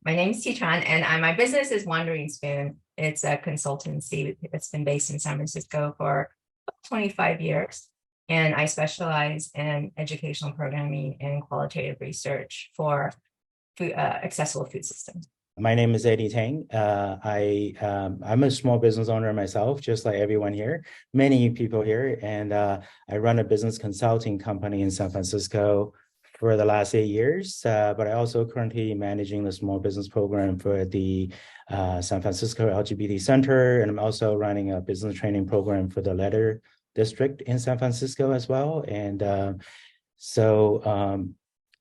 My name is Titran, and my business is Wandering Spoon. It's a consultancy that's been based in San Francisco for 25 years. And I specialize in educational programming and qualitative research for accessible food systems. My name is Eddie Tang. I'm a small business owner myself, just like everyone here, many people here. And I run a business consulting company in San Francisco for the last 8 years. But I also currently managing the small business program for the San Francisco LGBT Center. And I'm also running a business training program for the Letter District in San Francisco as well. And so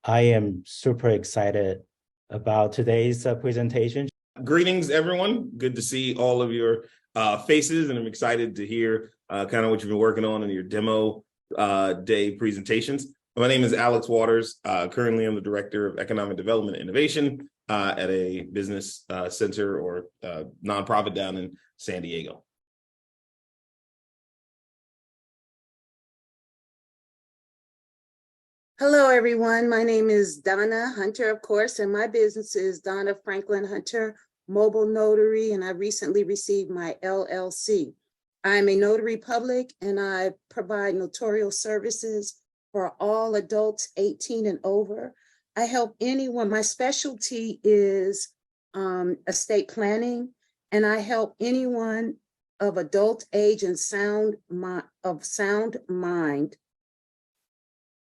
I am super excited about today's presentation. Greetings, everyone. Good to see all of your faces, and I'm excited to hear kind of what you've been working on in your demo day presentations. My name is Alex Waters. Currently, I'm the Director of Economic Development and Innovation at a business center or nonprofit down in San Diego. Hello, everyone. My name is Donna Hunter, of course, and my business is Donna Franklin Hunter Mobile Notary, and I recently received my LLC. I'm a notary public, and I provide notarial services for all adults 18 and over. I help anyone. My specialty is estate planning, and I help anyone of adult age and sound mind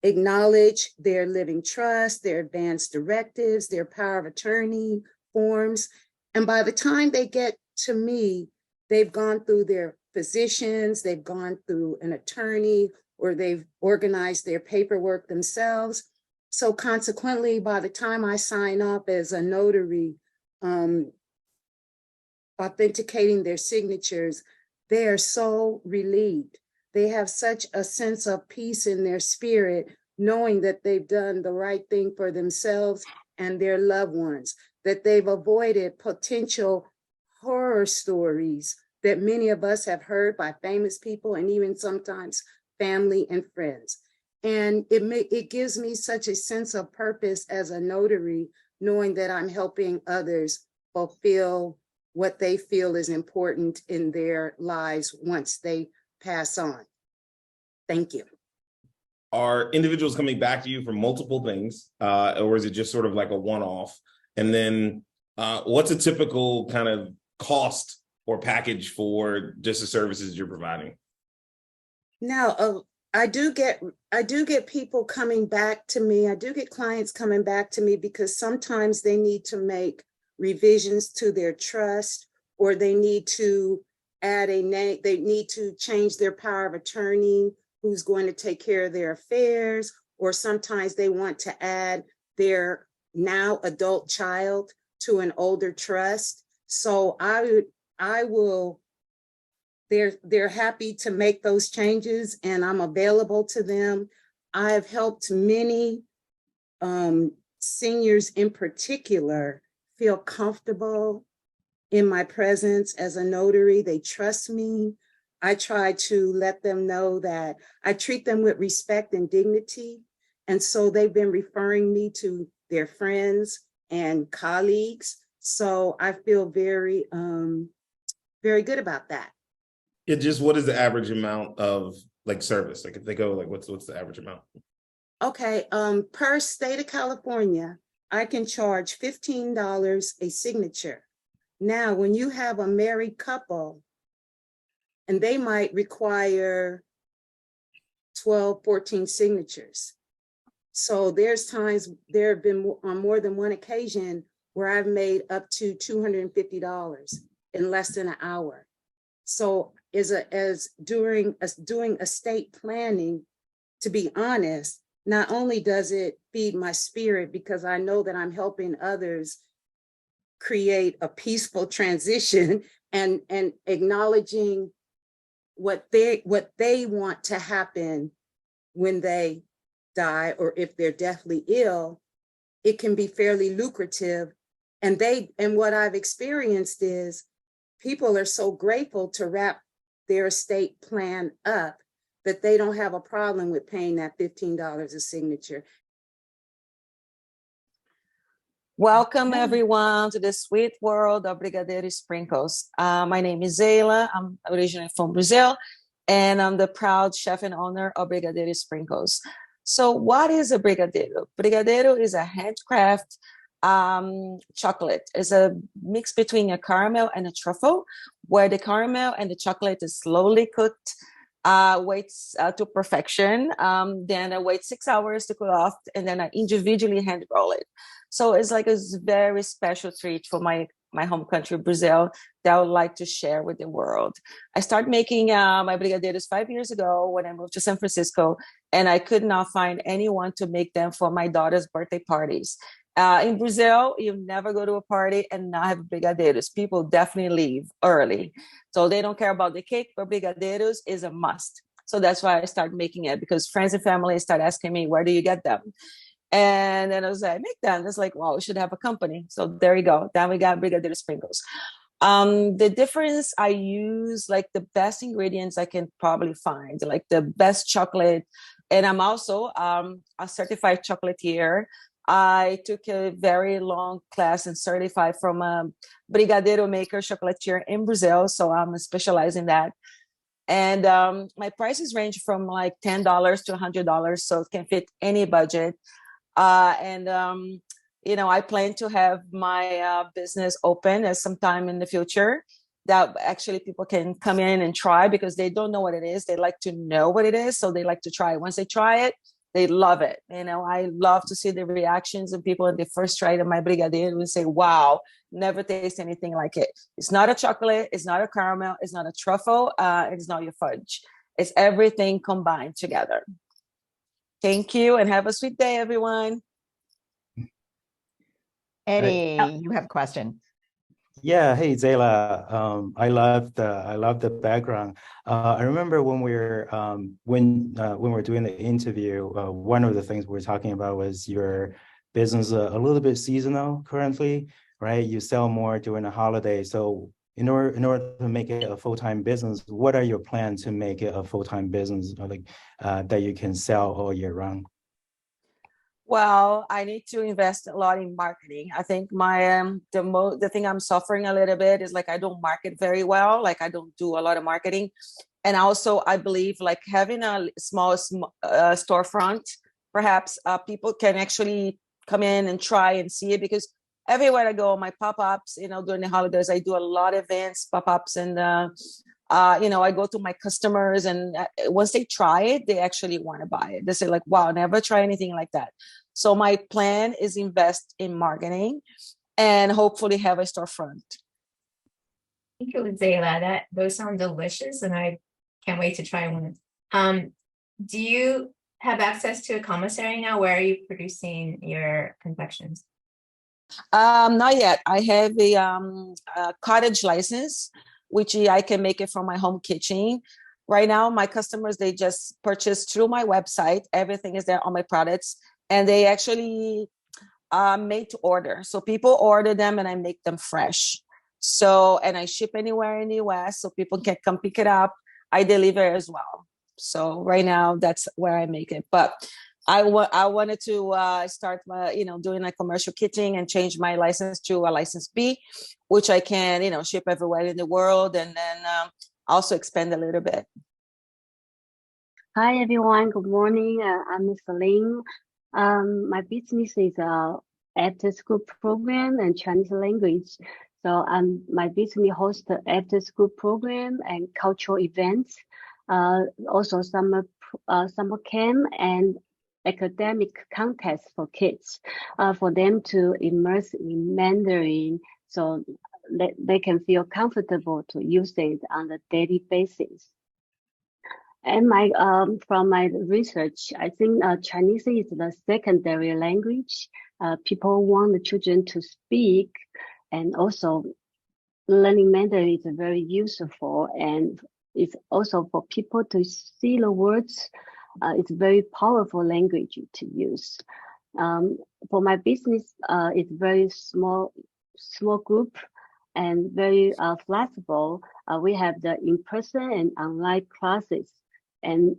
acknowledge their living trust, their advance directives, their power of attorney forms. And by the time they get to me, they've gone through their physicians, they've gone through an attorney, or they've organized their paperwork themselves. So consequently, by the time I sign up as a notary, authenticating their signatures, they are so relieved. They have such a sense of peace in their spirit, knowing that they've done the right thing for themselves and their loved ones, that they've avoided potential horror stories that many of us have heard by famous people and even sometimes family and friends. And it gives me such a sense of purpose as a notary, knowing that I'm helping others fulfill what they feel is important in their lives once they pass on. Thank you. Are individuals coming back to you for multiple things, or is it just sort of like a one-off? And then what's a typical kind of cost or package for just the services you're providing? Now, I do get people coming back to me. I do get clients coming back to me because sometimes they need to make revisions to their trust, or they need to add a name, they need to change their power of attorney, who's going to take care of their affairs, or sometimes they want to add their now adult child to an older trust. So they're happy to make those changes, and I'm available to them. I've helped many seniors in particular feel comfortable in my presence as a notary. They trust me. I try to let them know that I treat them with respect and dignity. And so they've been referring me to their friends and colleagues. So I feel very, very good about that. Yeah, just what is the average amount of like service? Like if they go, like what's the average amount? Okay, per state of California, I can charge $15 a signature. Now, when you have a married couple, and they might require 12, 14 signatures. So there's times, there have been on more than one occasion where I've made up to $250 in less than an hour. So as doing estate planning, to be honest, not only does it feed my spirit because I know that I'm helping others create a peaceful transition and acknowledging what they want to happen when they die, or if they're deathly ill, it can be fairly lucrative. And what I've experienced is people are so grateful to wrap their estate plan up that they don't have a problem with paying that $15 a signature. Welcome everyone to the sweet world of Brigadeiro Sprinkles. My name is Zayla. I'm originally from Brazil, and I'm the proud chef and owner of Brigadeiro Sprinkles. So what is a Brigadeiro? Brigadeiro is a handcraft chocolate. It's a mix between a caramel and a truffle, where the caramel and the chocolate is slowly cooked, waits to perfection. Then I wait 6 hours to cool off, and then I individually hand roll it. So it's like a very special treat for my home country, Brazil, that I would like to share with the world. I started making my brigadeiros 5 years ago when I moved to San Francisco, and I could not find anyone to make them for my daughter's birthday parties. In Brazil, you never go to a party and not have brigadeiros. People definitely leave early. So they don't care about the cake, but brigadeiros is a must. So that's why I started making it, because friends and family start asking me, where do you get them? And then I was like, make them. It's like, well, we should have a company. So there you go. Then we got Brigadeiro Sprinkles. The difference, I use like the best ingredients I can probably find, like the best chocolate. And I'm also a certified chocolatier. I took a very long class and certified from a brigadeiro maker chocolatier in Brazil. So I'm specialized in that. And my prices range from like $10 to $100. So it can fit any budget. You know, I plan to have my business open at some time in the future that actually people can come in and try, because they don't know what it is. They like to know what it is. So they like to try it. Once they try it, they love it. You know, I love to see the reactions of people when they first try my brigadeiro and say, wow, never taste anything like it. It's not a chocolate. It's not a caramel. It's not a truffle. It's not your fudge. It's everything combined together. Thank you, and have a sweet day, everyone. Eddie, you have a question. Yeah, hey Zayla, I love the background. I remember when we were doing the interview, one of the things we were talking about was your business a little bit seasonal currently, right? You sell more during the holiday. So in order to make it a full-time business, what are your plans to make it a full-time business, like that you can sell all year round? Well, I need to invest a lot in marketing. I think my the thing I'm suffering a little bit is like I don't market very well. Like I don't do a lot of marketing, and also I believe like having a small storefront, perhaps people can actually come in and try and see it, because everywhere I go, my pop-ups, you know, during the holidays, I do a lot of events, pop-ups, and you know, I go to my customers, and once they try it, they actually want to buy it. They say like, wow, never try anything like that. So my plan is invest in marketing and hopefully have a storefront. Thank you, Zayla. Those sound delicious, and I can't wait to try one. Do you have access to a commissary now? Where are you producing your confections? Not yet. I have a cottage license, which I can make it from my home kitchen. Right now, my customers, they just purchase through my website. Everything is there on my products, and they actually made to order. So people order them and I make them fresh. So, and I ship anywhere in the US, so people can come pick it up. I deliver as well. So right now, that's where I make it. But I wanted to start, doing a commercial kitchen and change my license to a license B, which I can, ship everywhere in the world, and then also expand a little bit. Hi everyone, good morning. I'm Ms. Lin. My business is after school program and Chinese language. So my business hosts after school program and cultural events, also summer camp and academic contests for kids, for them to immerse in Mandarin, so they can feel comfortable to use it on a daily basis. And from my research, I think Chinese is the secondary language. People want the children to speak, and also learning Mandarin is very useful, and it's also for people to see the words. It's a very powerful language to use. For my business, it's very small group and very flexible. We have the in-person and online classes. And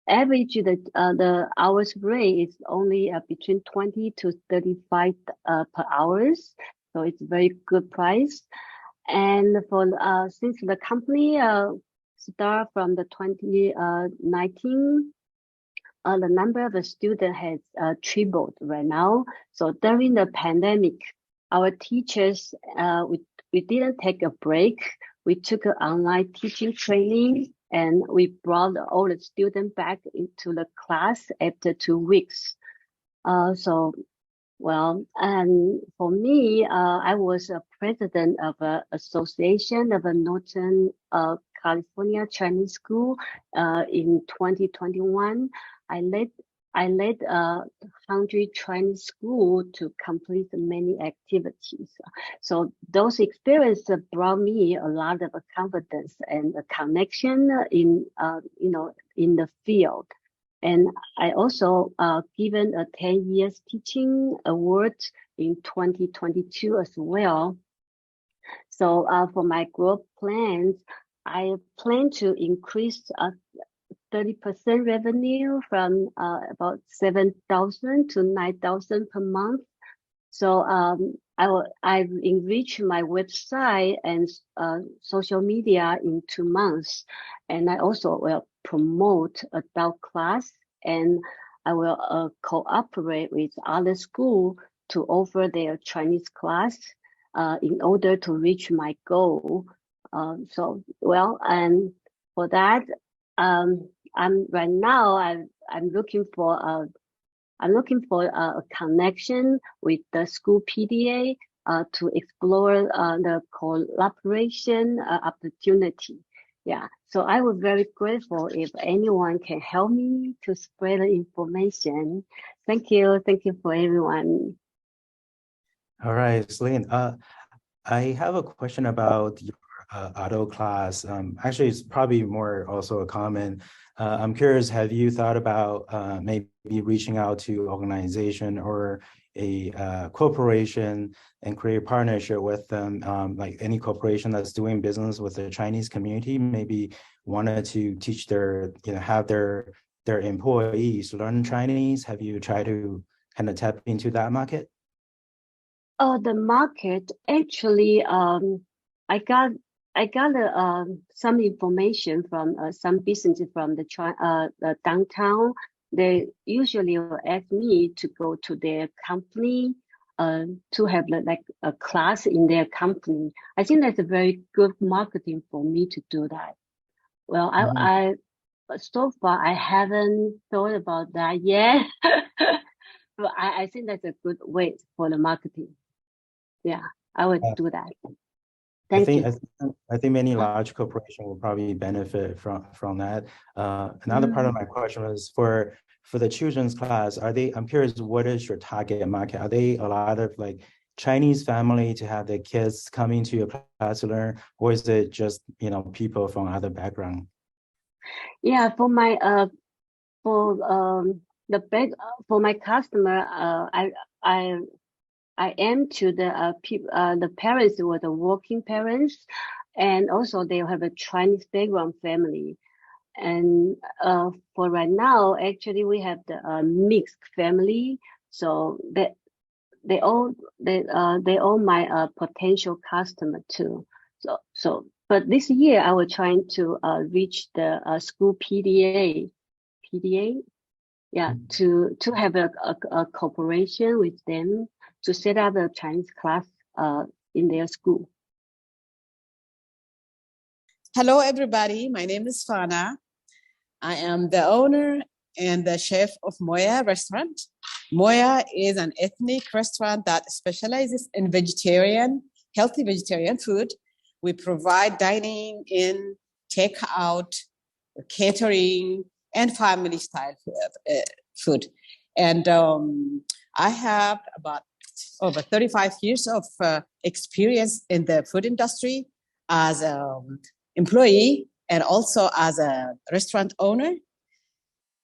average the hours rate is only between 20 to 35 per hours. So it's very good price. And for since the company start from the 2019, the number of students has tripled right now. So during the pandemic, our teachers, we didn't take a break. We took an online teaching training, and we brought all the students back into the class after 2 weeks. Well, and for me, I was a president of an association of a Northern California Chinese school in 2021. I led 100 Chinese school to complete many activities. So those experiences brought me a lot of confidence and a connection in in the field. And I also given a 10 years teaching award in 2022 as well. So for my growth plans, I plan to increase 30% revenue from about 7,000 to 9,000 per month. So I've enriched my website and social media in 2 months, and I also will promote adult class, and I will cooperate with other schools to offer their Chinese class in order to reach my goal. And for that, I'm looking for a connection with the school PDA to explore the collaboration opportunity. Yeah, so I was very grateful if anyone can help me to spread the information. Thank you for everyone. All right, Celine. I have a question about your auto class. Actually, it's probably more also a comment. I'm curious, have you thought about maybe reaching out to organization or a corporation and create a partnership with them, like any corporation that's doing business with the Chinese community, maybe wanted to teach have their employees learn Chinese? Have you tried to kind of tap into that market? Oh, the market, actually, I got some information from some businesses from the downtown. They usually will ask me to go to their company to have a class in their company. I think that's a very good marketing for me to do that. Well, I so far I haven't thought about that yet, but I think that's a good way for the marketing. Yeah, I would do that. Thank you. I think many large corporations will probably benefit from that. Another part of my question was for the children's class. I'm curious, what is your target market? Are they a lot of like Chinese family to have their kids coming to your class to learn, or is it just people from other background? Yeah, for my for my customer, I am to the parents who are the working parents, and also they have a Chinese background family. And for right now, actually, we have the mixed family, so that they all my potential customer too. But this year I was trying to reach the school PDA, yeah, to have a cooperation with them to set up a Chinese class in their school. Hello, everybody. My name is Fana. I am the owner and the chef of Moya Restaurant. Moya is an ethnic restaurant that specializes in healthy vegetarian food. We provide dining in, takeout, catering, and family style food. And I have about over 35 years of experience in the food industry as an employee and also as a restaurant owner.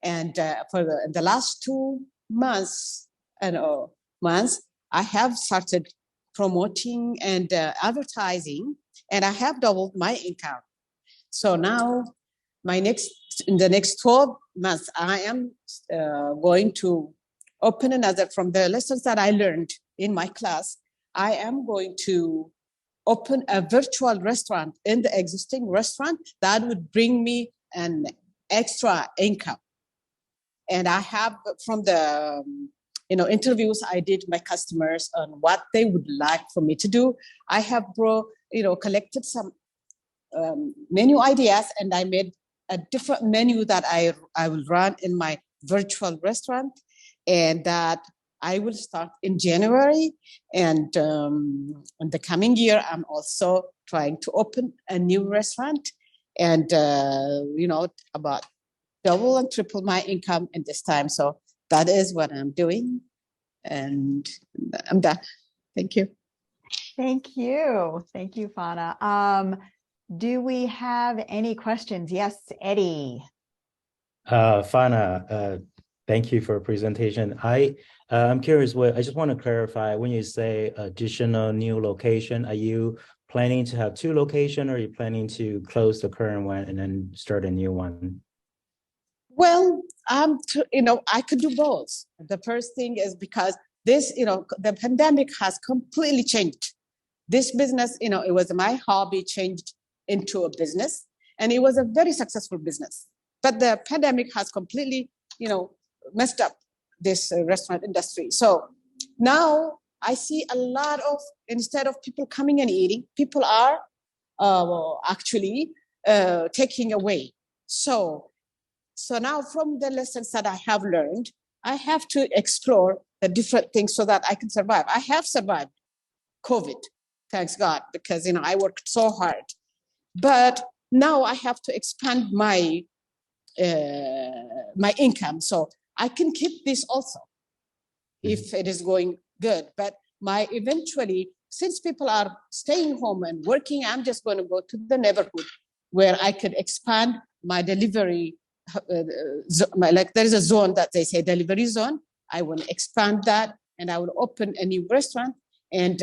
And for the last 2 months, I have started promoting and advertising, and I have doubled my income. So now in the next 12 month, I am going to open another, from the lessons that I learned in my class, I am going to open a virtual restaurant in the existing restaurant that would bring me an extra income. And I have, from the interviews I did my customers on what they would like for me to do, I have collected some menu ideas, and I made a different menu that I will run in my virtual restaurant, and that I will start in January. And in the coming year, I'm also trying to open a new restaurant, and about double and triple my income in this time. So that is what I'm doing, and I'm done. Thank you. Thank you. Thank you, Fana. Do we have any questions? Yes, Eddie. Fana, thank you for a presentation. I'm curious, I just want to clarify, when you say additional new location, are you planning to have 2 locations, or are you planning to close the current one and then start a new one? Well, I could do both. The first thing is because this, the pandemic has completely changed this business. It was my hobby changed into a business, and it was a very successful business. But the pandemic has completely, messed up this restaurant industry. So now I see a lot of, instead of people coming and eating, people are actually taking away. So now, from the lessons that I have learned, I have to explore the different things so that I can survive. I have survived COVID, thanks God, because I worked so hard. But now I have to expand my my income, so I can keep this also if it is going good. But eventually, since people are staying home and working, I'm just going to go to the neighborhood where I could expand my delivery. Like there is a zone that they say delivery zone. I will expand that, and I will open a new restaurant. And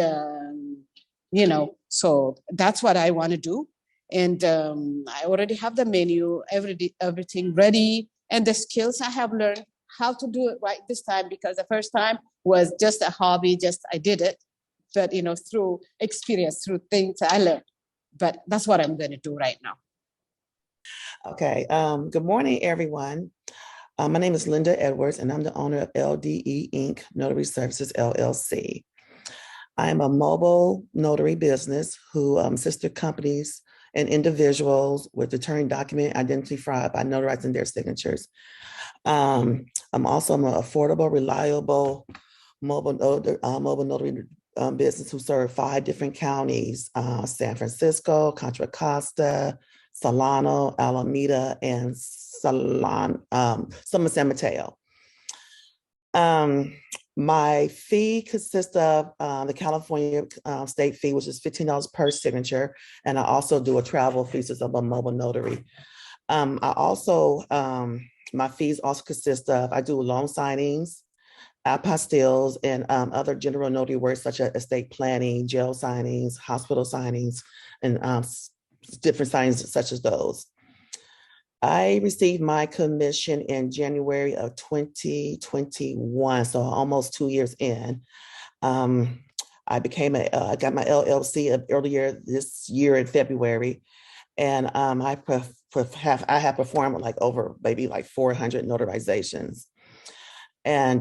so that's what I want to do. And I already have the menu, everything ready, and the skills I have learned how to do it right this time, because the first time was just a hobby, I did it, but through experience, through things I learned. But that's what I'm going to do right now. Okay. Good morning, everyone. My name is Linda Edwards, and I'm the owner of LDE Inc. Notary Services, LLC. I am a mobile notary business who sister companies and individuals with returning document identity fraud by notarizing their signatures. I'm also an affordable, reliable mobile notary business who serve 5 different counties: San Francisco, Contra Costa, Solano, Alameda, and some San Mateo. My fee consists of the California state fee, which is $15 per signature. And I also do a travel fee, since I'm a mobile notary. My fees also consist of, I do loan signings, apostilles, and other general notary work such as estate planning, jail signings, hospital signings, and different signings such as those. I received my commission in January of 2021, so almost 2 years in. I got my LLC earlier this year in February, and I have performed over maybe 400 notarizations, and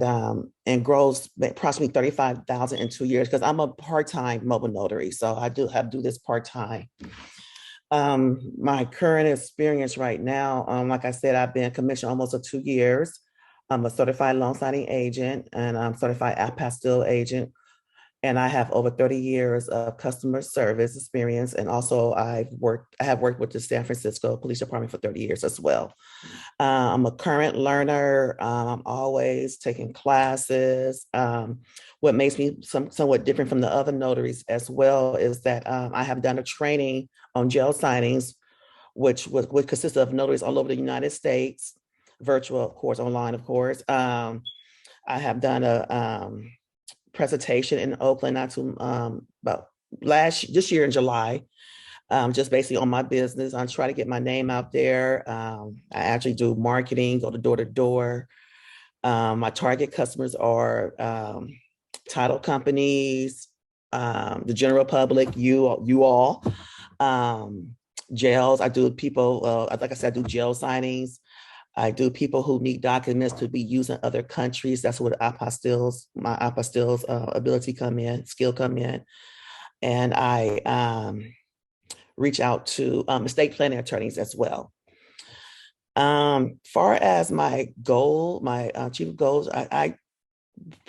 grows approximately 35,000 in 2 years, because I'm a part-time mobile notary, so I do this part-time. My current experience right now, like I said, I've been commissioned almost for 2 years. I'm a certified loan signing agent, and I'm certified apostille agent. And I have over 30 years of customer service experience. And also I have worked with the San Francisco Police Department for 30 years as well. I'm a current learner. I'm always taking classes. What makes me somewhat different from the other notaries as well is that I have done a training on jail signings, which consists of notaries all over the United States, virtual, of course, online, of course. I have done a presentation in Oakland this year in July. just basically on my business. I'm trying to get my name out there. I actually do marketing, go to door to door. My target customers are title companies, the general public, you all, jails. I do people, like I said, I do jail signings. I do people who need documents to be used in other countries. That's where my apostilles skill come in. And I reach out to estate planning attorneys as well. Far as my goal, my chief goals, I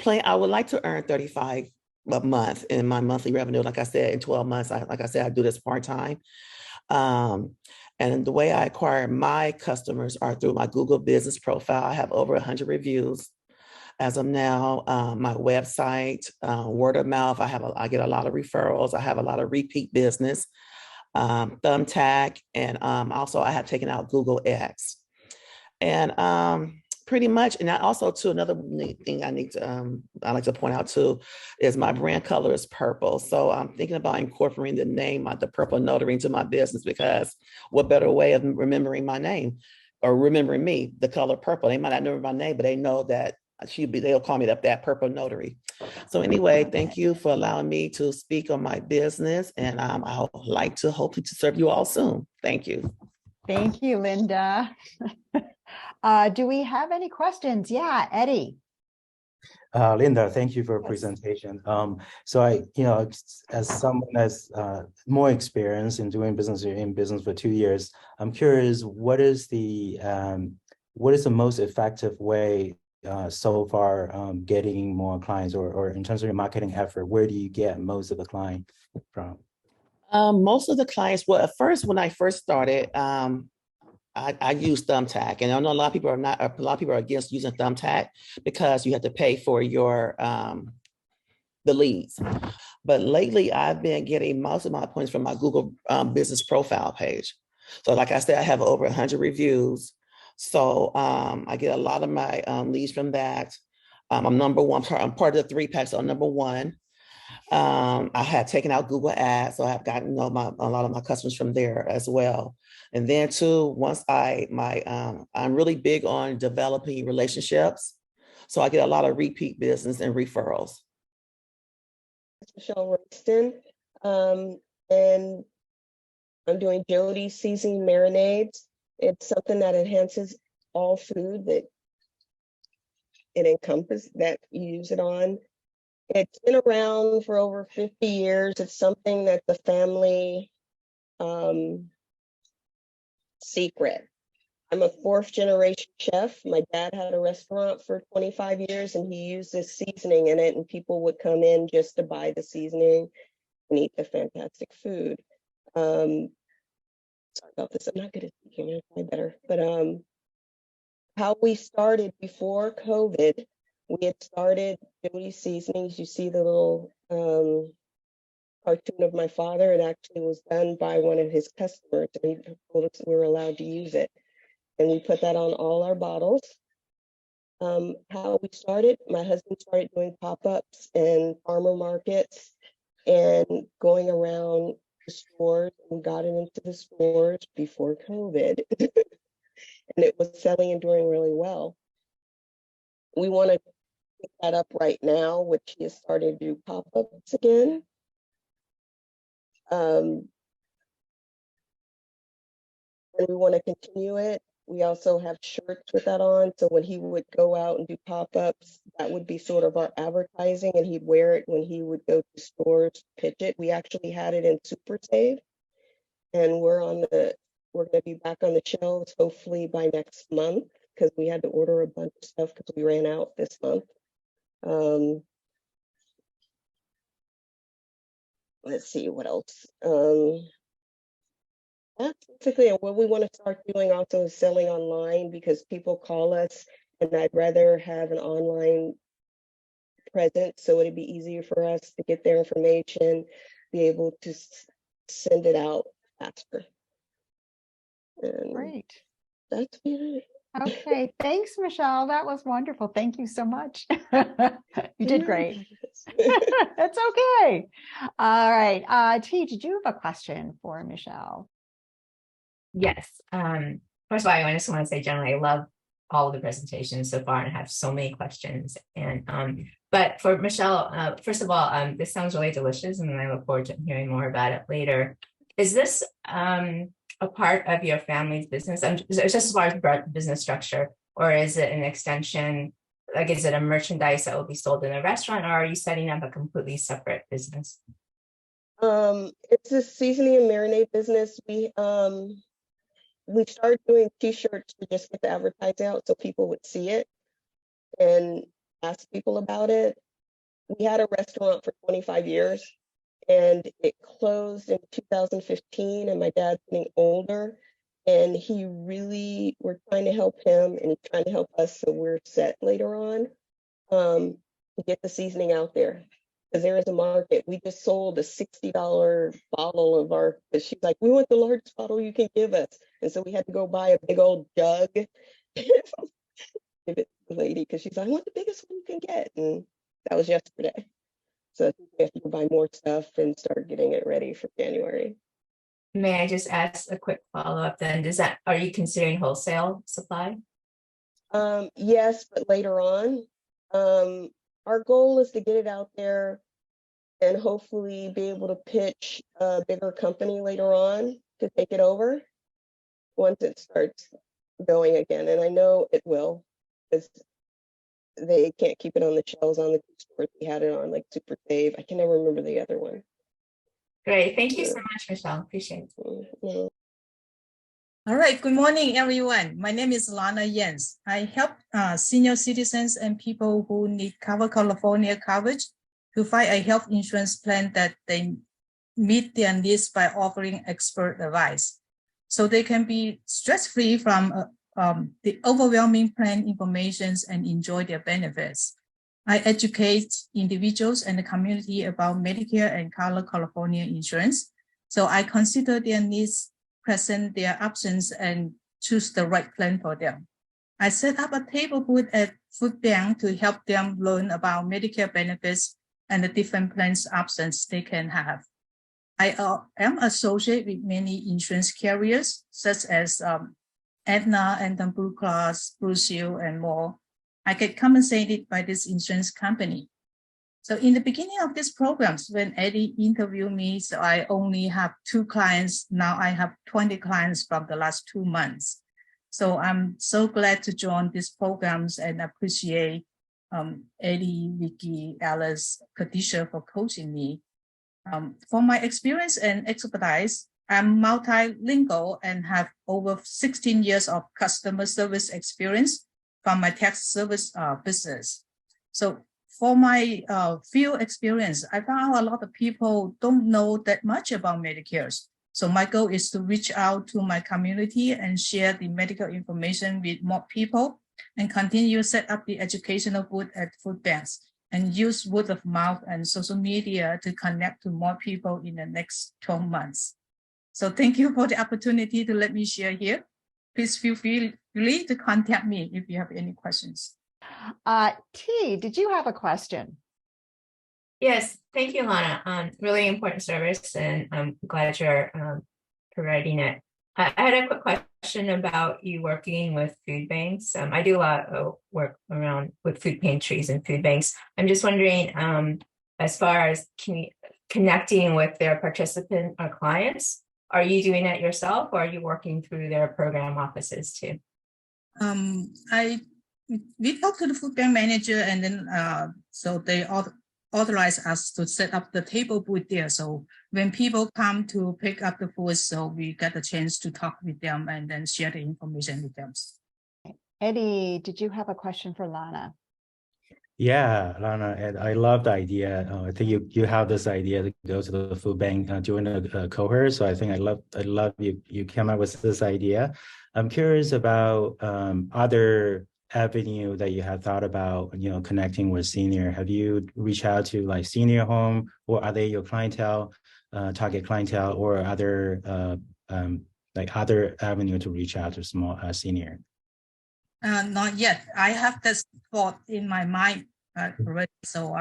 would like to earn 35 a month in my monthly revenue. Like I said, in 12 months, I do this part-time. And the way I acquire my customers are through my Google business profile. I have over 100 reviews as of now. My website, word of mouth, I get a lot of referrals. I have a lot of repeat business, Thumbtack, and also I have taken out Google X. And pretty much, and I also too, another neat thing I like to point out too, is my brand color is purple. So I'm thinking about incorporating the name of the Purple Notary into my business, because what better way of remembering my name or remembering me, the color purple. They might not remember my name, but they know that they'll call me that Purple Notary. So anyway, thank you for allowing me to speak on my business, and I'll like to hopefully to serve you all soon. Thank you. Thank you, Linda. Do we have any questions? Yeah, Eddie. Linda, thank you for your presentation. So as someone that's more experience in doing business for 2 years, I'm curious, what is the most effective way so far getting more clients, or in terms of your marketing effort, where do you get most of the client from? Most of the clients, well, at first, when I first started, I use Thumbtack, and I know a lot of people are against using Thumbtack because you have to pay for your the leads. But lately, I've been getting most of my appointments from my Google business profile page. So, like I said, I have over 100 reviews. So I get a lot of my leads from that. I'm number one. I'm part of the 3-pack, so I'm number one. I had taken out Google Ads, so I've gotten a lot of my customers from there as well. And then too, once I'm really big on developing relationships, so I get a lot of repeat business and referrals. Michelle Royston, and I'm doing Jody's seasoning marinades. It's something that enhances all food that it encompasses, that you use it on. It's been around for over 50 years. It's something that's a family secret. I'm a 4th generation chef. My dad had a restaurant for 25 years, and he used this seasoning in it, and people would come in just to buy the seasoning and eat the fantastic food. Sorry about this. I'm not good at speaking. I'm gonna try better. But how we started before COVID, we had started Jody's Seasonings. You see the little cartoon of my father. It actually was done by one of his customers, and he told us we were allowed to use it. And we put that on all our bottles. How we started, my husband started doing pop-ups and farmer markets and going around the stores, and got it into the stores before COVID. And it was selling and doing really well. We want to pick that up right now, which he is starting to do pop-ups again. And we want to continue it. We also have shirts with that on. So when he would go out and do pop-ups, that would be sort of our advertising, and he'd wear it when he would go to stores, pitch it. We actually had it in Super Save, and we're going to be back on the shelves hopefully by next month, because we had to order a bunch of stuff because we ran out this month. Let's see what else. That's basically what we want to start doing. Also is selling online, because people call us, and I'd rather have an online presence, so it'd be easier for us to get their information, be able to send it out faster. And Great. that's it. Okay, thanks, Michelle. That was wonderful. Thank you so much. You did great. That's okay. All right. T, did you have a question for Michelle? Yes. First of all, I just want to say generally, I love all of the presentations so far and have so many questions. And but for Michelle, first of all, this sounds really delicious, and I look forward to hearing more about it later. Is this a part of your family's business? Just as far as business structure, or is it an extension? Like, is it a merchandise that will be sold in a restaurant, or are you setting up a completely separate business? It's a seasoning and marinade business. We started doing t-shirts to just get the advertising out so people would see it and ask people about it. We had a restaurant for 25 years and it closed in 2015, and my dad's getting older and we're trying to help him and he's trying to help us, so we're set later on to get the seasoning out there. Because there is a market. We just sold a $60 bottle of because she's like, we want the largest bottle you can give us. And so we had to go buy a big old jug, give it to the lady, because she's like, I want the biggest one you can get. And that was yesterday. So I think we have to go buy more stuff and start getting it ready for January. May I just ask a quick follow-up then? Are you considering wholesale supply? Yes, but later on. Our goal is to get it out there and hopefully be able to pitch a bigger company later on to take it over once it starts going again. And I know it will, because they can't keep it on the shelves on the stores. We had it on like Super Save. I can never remember the other one. Great. Thank you so much, Michelle. Appreciate it. Yeah. All right, good morning, everyone. My name is Lana Jens. I help senior citizens and people who need California coverage to find a health insurance plan that they meet their needs by offering expert advice, so they can be stress-free from the overwhelming plan information and enjoy their benefits. I educate individuals and the community about Medicare and California insurance, so I consider their needs, present their options, and choose the right plan for them. I set up a table booth at food bank to help them learn about Medicare benefits and the different plans options they can have. I am associated with many insurance carriers, such as Aetna and then Blue Cross, Blue Shield, and more. I get compensated by this insurance company. So in the beginning of this program, when Eddie interviewed me, so I only have 2 clients. Now I have 20 clients from the last 2 months. So I'm so glad to join these programs and appreciate Eddie, Vicky, Alice, Khadisha for coaching me. For my experience and expertise, I'm multilingual and have over 16 years of customer service experience from my tax service business. So for my field experience, I found a lot of people don't know that much about Medicare. So my goal is to reach out to my community and share the medical information with more people, and continue to set up the educational booth at food banks and use word of mouth and social media to connect to more people in the next 12 months. So thank you for the opportunity to let me share here. Please feel free to contact me if you have any questions. T, did you have a question? Yes, thank you, Lana. Really important service, and I'm glad you're providing it. I had a quick question about you working with food banks. I do a lot of work around with food pantries and food banks. I'm just wondering, as far as connecting with their participant or clients, are you doing that yourself, or are you working through their program offices too? We talked to the food bank manager, and then so they authorize us to set up the table booth there. So when people come to pick up the food, so we get a chance to talk with them and then share the information with them. Eddie, did you have a question for Lana? Yeah, Lana, and I love the idea. I think you have this idea to go to the food bank during the cohort. So I think I love you came up with this idea. I'm curious about other avenue that you have thought about, connecting with senior. Have you reached out to like senior home, or are they your clientele, target clientele, or other other avenue to reach out to small senior? Not yet. I have this thought in my mind already, so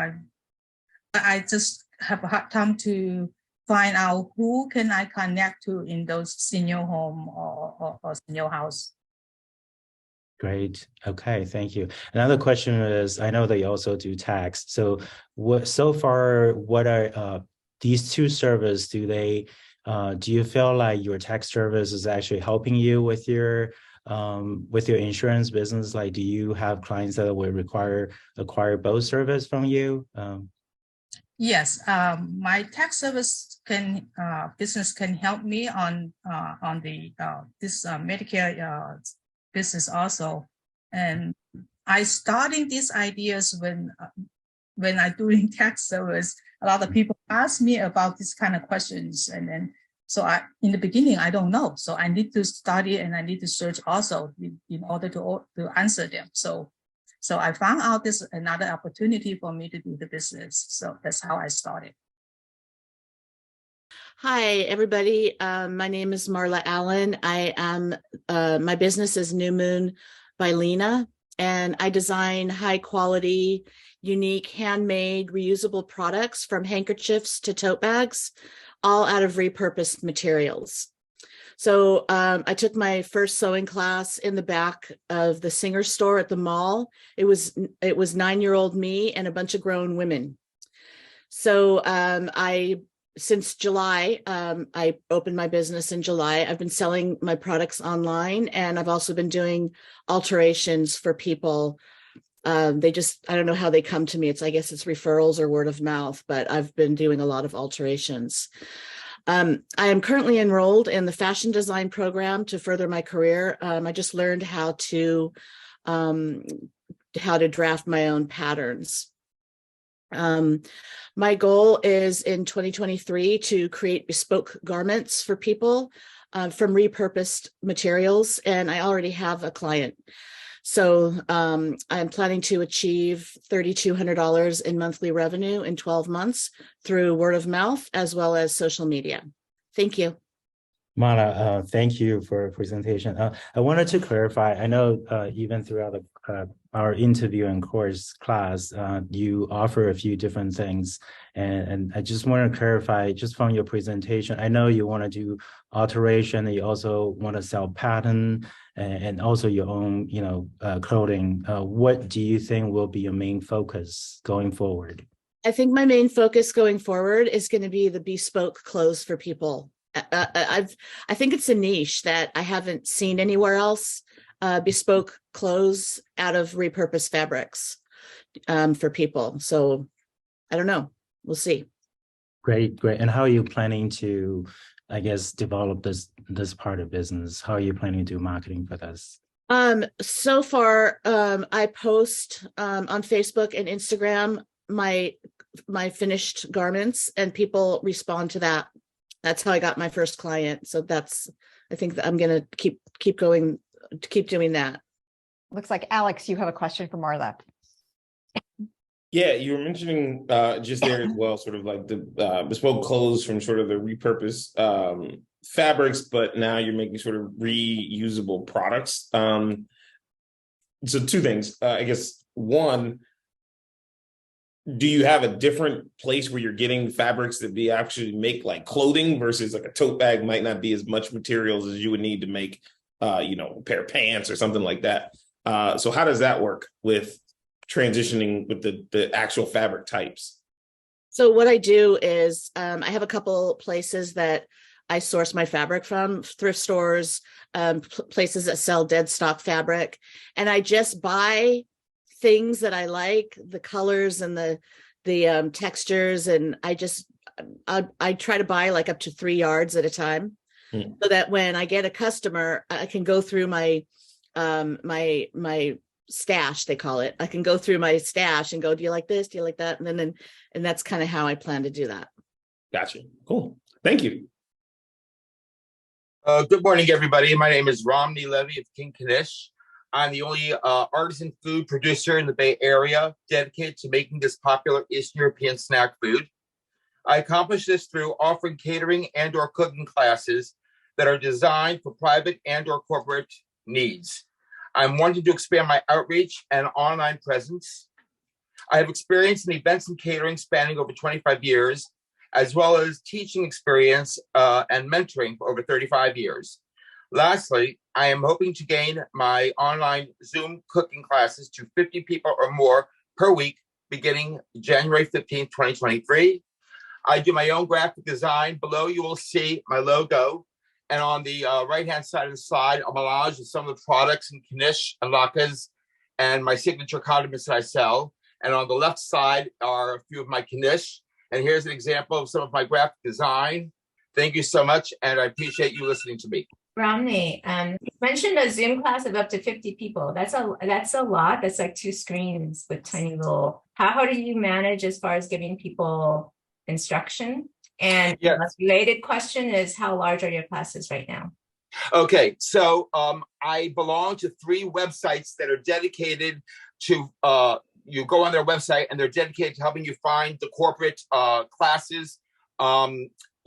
I just have a hard time to find out who can I connect to in those senior home or senior house. Great. Okay, thank you. Another question is, I know that you also do tax. So what are these two services? Do you feel like your tax service is actually helping you with your insurance business? Like, do you have clients that will acquire both service from you? Yes, my tax service business can help me on the this Medicare business also, and I starting these ideas when I doing tax service. A lot of people ask me about this kind of questions, and then so in the beginning I don't know, so I need to study and I need to search also in order to answer them. So I found out this another opportunity for me to do the business. So that's how I started. Hi, everybody. My name is Marla Allen. I am, my business is New Moon by Lena, and I design high quality, unique, handmade, reusable products from handkerchiefs to tote bags, all out of repurposed materials. So I took my first sewing class in the back of the Singer store at the mall. It was 9-year-old me and a bunch of grown women. So since July, I opened my business in July. I've been selling my products online, and I've also been doing alterations for people. I don't know how they come to me. I guess it's referrals or word of mouth, but I've been doing a lot of alterations. I am currently enrolled in the fashion design program to further my career. I just learned how to draft my own patterns. My goal is in 2023 to create bespoke garments for people from repurposed materials, and I already have a client. So I'm planning to achieve $3,200 in monthly revenue in 12 months through word of mouth as well as social media. Thank you. Mara, thank you for your presentation. I wanted to clarify, I know even throughout our interview and course class, you offer a few different things. And I just want to clarify, just from your presentation, I know you want to do alteration, you also want to sell pattern and also your own, clothing. What do you think will be your main focus going forward? I think my main focus going forward is going to be the bespoke clothes for people. I think it's a niche that I haven't seen anywhere else. Bespoke clothes out of repurposed fabrics for people. So I don't know. We'll see. Great. And how are you planning to, I guess, develop this part of business? How are you planning to do marketing for this? So far, I post on Facebook and Instagram my finished garments, and people respond to that. That's how I got my first client. So I think that I'm going to keep doing that. Looks like Alex, you have a question for Marla. Yeah, you were mentioning just there as well, sort of like the bespoke clothes from sort of the repurposed fabrics, but now you're making sort of reusable products. So two things, I guess. One, do you have a different place where you're getting fabrics that be actually make like clothing versus like a tote bag might not be as much materials as you would need to make, a pair of pants or something like that. So how does that work with transitioning with the actual fabric types? So what I do is I have a couple places that I source my fabric from, thrift stores, places that sell dead stock fabric, and I just buy things that I like, the colors and the textures, and I try to buy like up to 3 yards at a time, so that when I get a customer, I can go through my my stash, they call it. I can go through my stash and go, do you like this? Do you like that? And that's kind of how I plan to do that. Gotcha. Cool. Thank you. Good morning, everybody. My name is Romney Levy of King Kanish. I'm the only artisan food producer in the Bay Area dedicated to making this popular Eastern European snack food. I accomplish this through offering catering and or cooking classes that are designed for private and or corporate needs. I'm wanting to expand my outreach and online presence. I have experience in events and catering spanning over 25 years, as well as teaching experience and mentoring for over 35 years. Lastly, I am hoping to gain my online Zoom cooking classes to 50 people or more per week, beginning January 15th, 2023. I do my own graphic design. Below you will see my logo. And on the right-hand side of the slide, a melange of some of the products in knish and latkes and my signature condiments that I sell. And on the left side are a few of my knish. And here's an example of some of my graphic design. Thank you so much, and I appreciate you listening to me. Romney, you mentioned a Zoom class of up to 50 people. That's a lot. That's like 2 screens with tiny little. How do you manage as far as giving people instruction? And yes. A related question is, how large are your classes right now? Okay, so I belong to 3 websites that are dedicated to, you go on their website and they're dedicated to helping you find the corporate classes.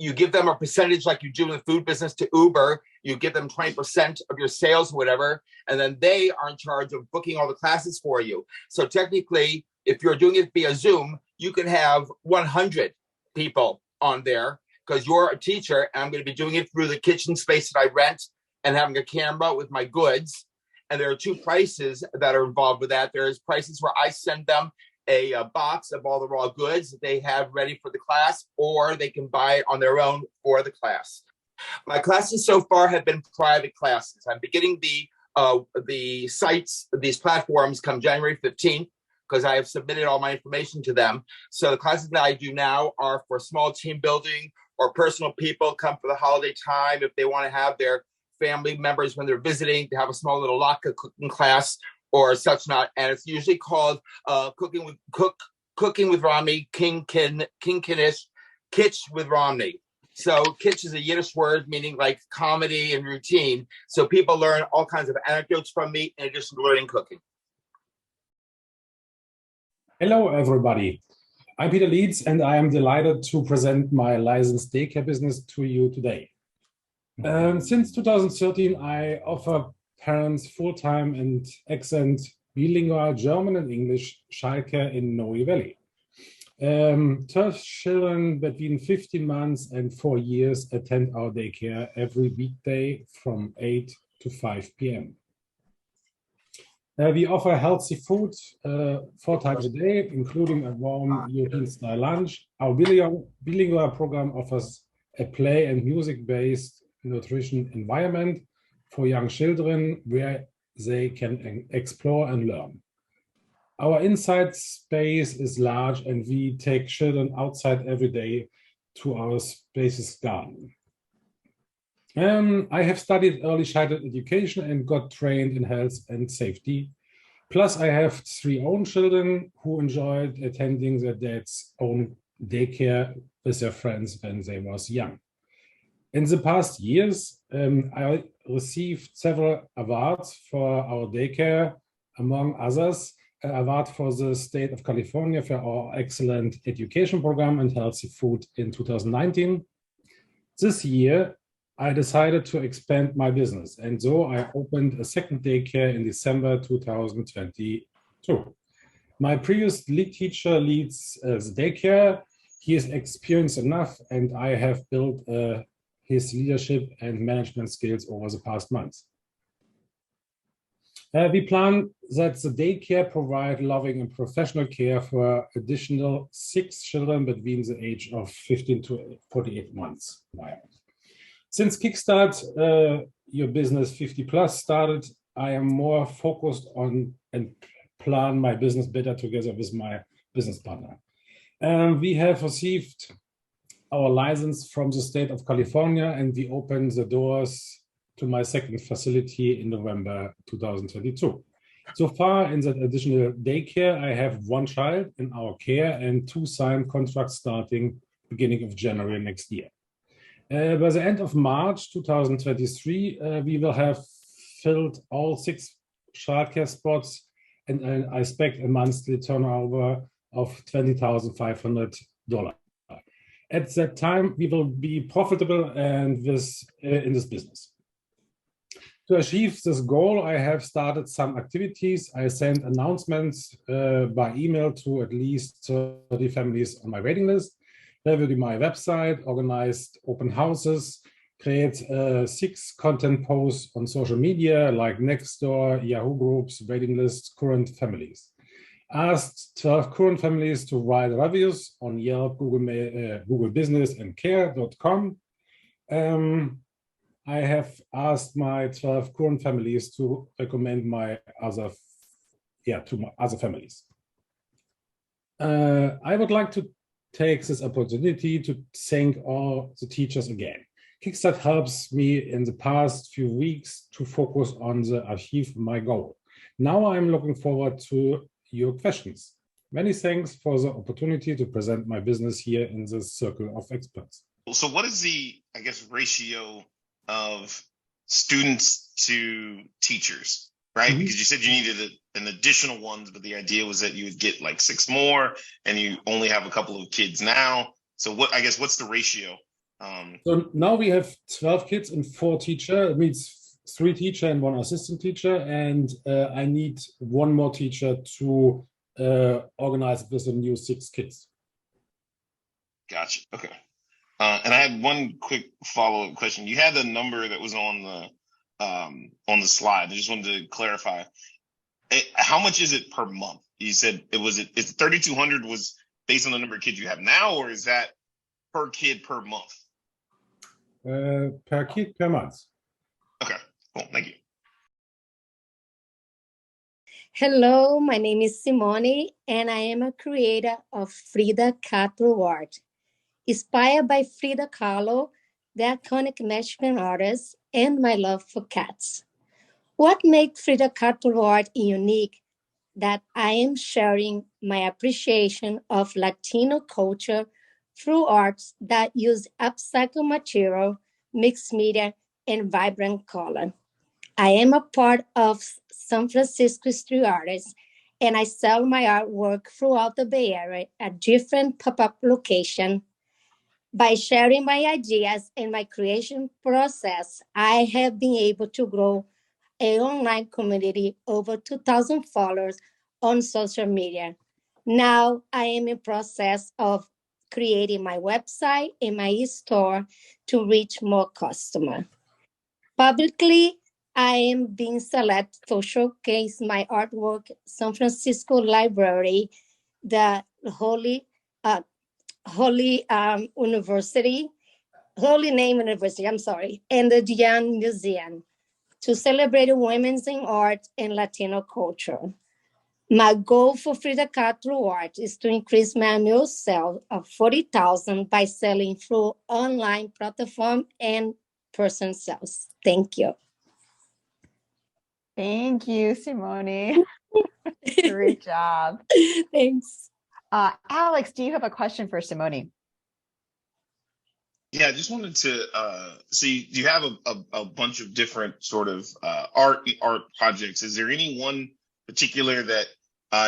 You give them a percentage like you do in the food business to Uber. You give them 20% of your sales, whatever, and then they are in charge of booking all the classes for you. So technically, if you're doing it via Zoom, you can have 100 people on there because you're a teacher, and I'm going to be doing it through the kitchen space that I rent and having a camera with my goods. And there are 2 prices that are involved with that. There's prices where I send them a box of all the raw goods that they have ready for the class, or they can buy it on their own for the class. My classes so far have been private classes. I'm beginning the sites, these platforms come January 15th, because I have submitted all my information to them. So the classes that I do now are for small team building or personal people come for the holiday time if they want to have their family members when they're visiting to have a small little latke cooking class or such not, and it's usually called Cooking with Romney, King Knish, Kitsch with Romney. So kitsch is a Yiddish word meaning like comedy and routine. So people learn all kinds of anecdotes from me in addition to learning cooking. Hello, everybody. I'm Peter Leeds, and I am delighted to present my licensed daycare business to you today. Since 2013, I offer parents full-time and accent bilingual German and English childcare in Noe Valley. 12 children between 15 months and 4 years attend our daycare every weekday from 8 to 5 p.m. We offer healthy food 4 times a day, including a warm European-style lunch. Our bilingual program offers a play and music-based nutrition environment for young children where they can explore and learn. Our inside space is large, and we take children outside every day to our spacious garden. I have studied early childhood education and got trained in health and safety. Plus, I have 3 own children who enjoyed attending their dad's own daycare with their friends when they was young. In the past years, I received several awards for our daycare, among others, an award for the state of California for our excellent education program and healthy food in 2019. This year, I decided to expand my business, and so I opened a second daycare in December 2022. My previous lead teacher leads the daycare. He is experienced enough, and I have built his leadership and management skills over the past months. We plan that the daycare provide loving and professional care for additional 6 children between the age of 15 to 48 months. Since Kickstart, your business 50 plus started, I am more focused on and plan my business better together with my business partner. We have received our license from the state of California, and we opened the doors to my second facility in November 2022. So far in that additional daycare, I have 1 child in our care and 2 signed contracts starting beginning of January next year. By the end of March 2023, we will have filled all 6 childcare spots, and I expect a monthly turnover of $20,500. At that time, we will be profitable and in this business. To achieve this goal, I have started some activities. I sent announcements by email to at least 30 families on my waiting list, reviewed my website, organized open houses, create 6 content posts on social media like Nextdoor, Yahoo groups, waiting lists, current families. Asked 12 current families to write reviews on Yelp, Google Business, and care.com. I have asked my 12 current families to recommend my other, to my other families. I would like to take this opportunity to thank all the teachers again. Kickstart helps me in the past few weeks to focus on the achieve my goal. Now I'm looking forward to your questions. Many thanks for the opportunity to present my business here in this circle of experts. So what is the, I guess, ratio of students to teachers, right? Mhm. Because you said you needed an additional ones, but the idea was that you would get like 6 more and you only have a couple of kids now. So what, I guess, what's the ratio? So now we have 12 kids and 4 teachers. It means 3 teachers and 1 assistant teacher. And I need 1 more teacher to organize with the new 6 kids. Gotcha. Okay. And I had one quick follow-up question. You had the number that was on the slide. I just wanted to clarify. How much is it per month? You said is 3,200 was based on the number of kids you have now, or is that per kid per month? Per kid per month. Okay, cool. Thank you. Hello, my name is Simone, and I am a creator of Frida Kahlo art. Inspired by Frida Kahlo, the iconic Mexican artist, and my love for cats. What makes Frida Kahlo art unique that I am sharing my appreciation of Latino culture through arts that use upcycled material, mixed media, and vibrant color. I am a part of San Francisco Street Artists, and I sell my artwork throughout the Bay Area at different pop-up locations. By sharing my ideas and my creation process, I have been able to grow an online community over 2,000 followers on social media. Now I am in process of creating my website and my store to reach more customers. Publicly, I am being selected for showcase my artwork San Francisco Library, the Holy University, Holy Name University, I'm sorry, and the Diane Museum to celebrate women's in art and Latino culture. My goal for Frida Kahlo art is to increase my annual sales of 40,000 by selling through online platform and person sales. Thank you. Thank you, Simone. Great job. Thanks. Alex, do you have a question for Simone? Yeah, I just wanted to see, you have a bunch of different sort of art projects. Is there any one particular that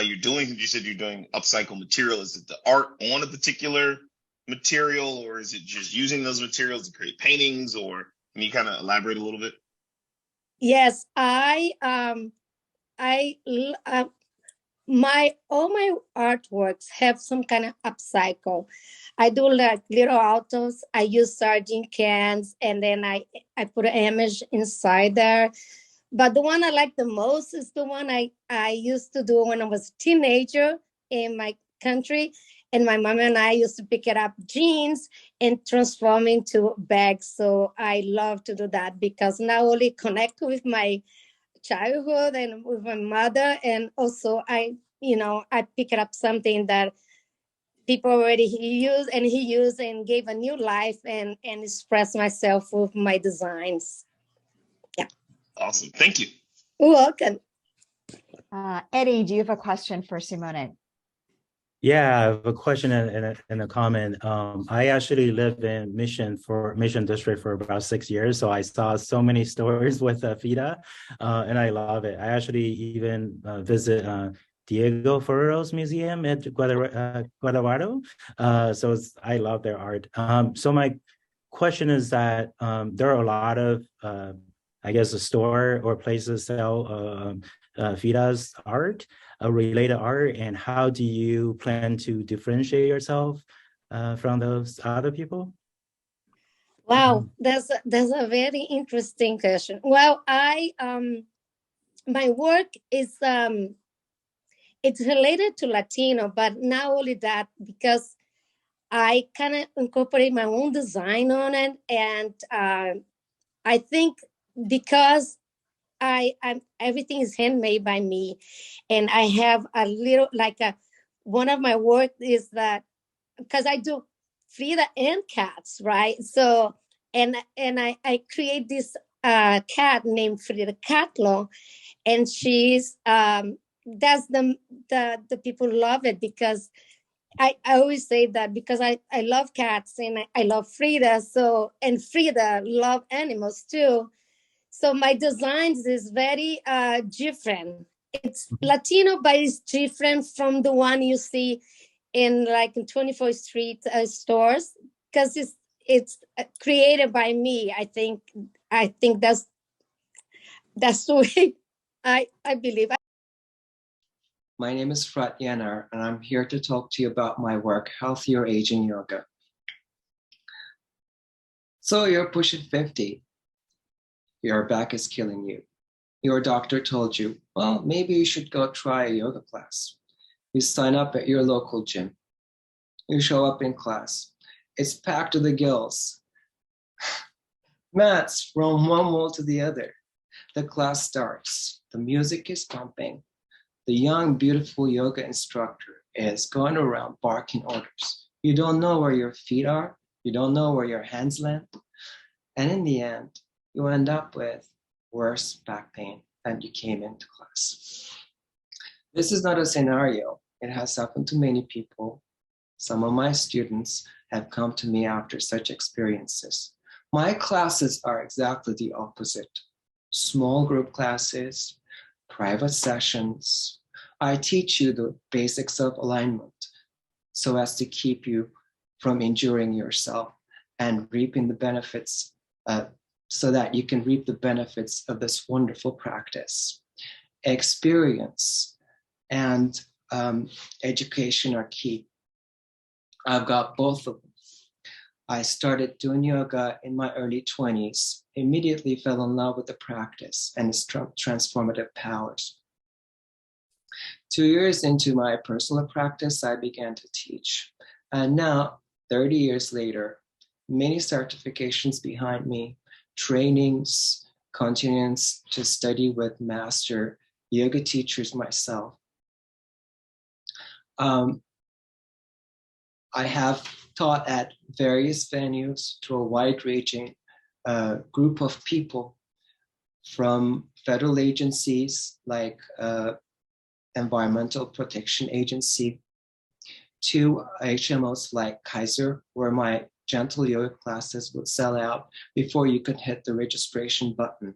you're doing? You said you're doing upcycled material. Is it the art on a particular material, or is it just using those materials to create paintings? Or can you kind of elaborate a little bit? Yes, all my artworks have some kind of upcycle. I do like little autos. I use sardine cans, and then I put an image inside there. But the one I like the most is the one I used to do when I was a teenager in my country. And my mom and I used to pick it up jeans and transform into bags. So I love to do that because not only connect with my childhood and with my mother, and also I pick it up something that people already used and gave a new life and express myself with my designs. Yeah. Awesome. Thank you. You're welcome. Eddie, do you have a question for Simone? Yeah, I have a question and a comment. I actually lived in Mission District for about 6 years, so I saw so many stores with Frida, and I love it. I actually even visit Diego Ferrero's museum at Guadalajara. I love their art. So my question is that there are a lot of I guess, a store or places sell Fida's art, related art, and how do you plan to differentiate yourself from those other people? Wow, that's a very interesting question. Well, I my work is it's related to Latino, but not only that, because I kind of incorporate my own design on it, and I think because I'm everything is handmade by me, and I have a little like a one of my work is that because I do Frida and cats, right? So and I create this cat named Frida Catlo, and she's that's the people love it because I always say that because I love cats and I love Frida, so and Frida love animals too. So my designs is very different. It's Latino, but it's different from the one you see in like in 24th Street stores because it's created by me. I think that's the way I believe. My name is Frat Yanar, and I'm here to talk to you about my work, Healthier Aging Yoga. So you're pushing 50. Your back is killing you. Your doctor told you, well, maybe you should go try a yoga class. You sign up at your local gym. You show up in class. It's packed to the gills. Mats from one wall to the other. The class starts. The music is pumping. The young, beautiful yoga instructor is going around barking orders. You don't know where your feet are. You don't know where your hands land. And in the end, you end up with worse back pain than you came into class. This is not a scenario. It has happened to many people. Some of my students have come to me after such experiences. My classes are exactly the opposite. Small group classes, private sessions. I teach you the basics of alignment so as to keep you from injuring yourself and reaping the benefits so that you can reap the benefits of this wonderful practice. Experience and education are key. I've got both of them. I started doing yoga in my early 20s, immediately fell in love with the practice and its transformative powers. 2 years into my personal practice, I began to teach. And now, 30 years later, many certifications behind me, trainings, continuing to study with master yoga teachers myself. I have taught at various venues to a wide-ranging group of people, from federal agencies like Environmental Protection Agency to HMOs like Kaiser, where my gentle yoga classes would sell out before you could hit the registration button.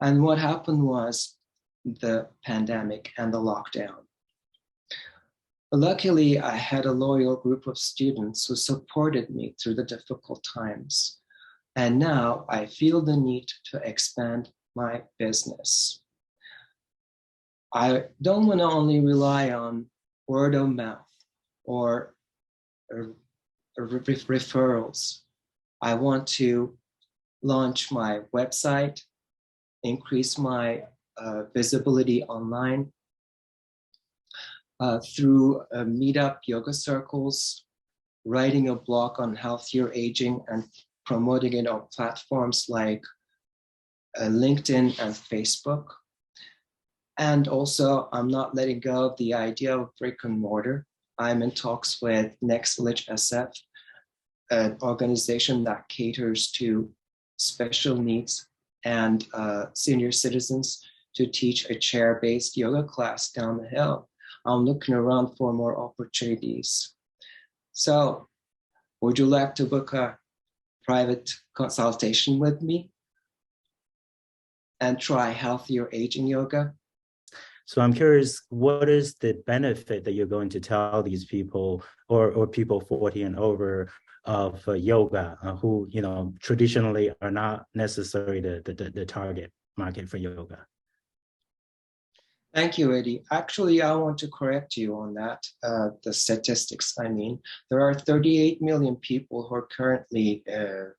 And what happened was the pandemic and the lockdown. Luckily, I had a loyal group of students who supported me through the difficult times. And now I feel the need to expand my business. I don't want to only rely on word of mouth or referrals. I want to launch my website, increase my visibility online through meetup yoga circles, writing a blog on healthier aging and promoting it on platforms like LinkedIn and Facebook. And also, I'm not letting go of the idea of brick and mortar. I'm in talks with Next Village SF, an organization that caters to special needs and senior citizens, to teach a chair-based yoga class down the hill. I'm looking around for more opportunities. So, would you like to book a private consultation with me and try healthier aging yoga? So I'm curious, what is the benefit that you're going to tell these people or people 40 and over of yoga who, traditionally are not necessarily the target market for yoga? Thank you, Eddie. Actually, I want to correct you on that, the statistics. I mean, there are 38 million people who are currently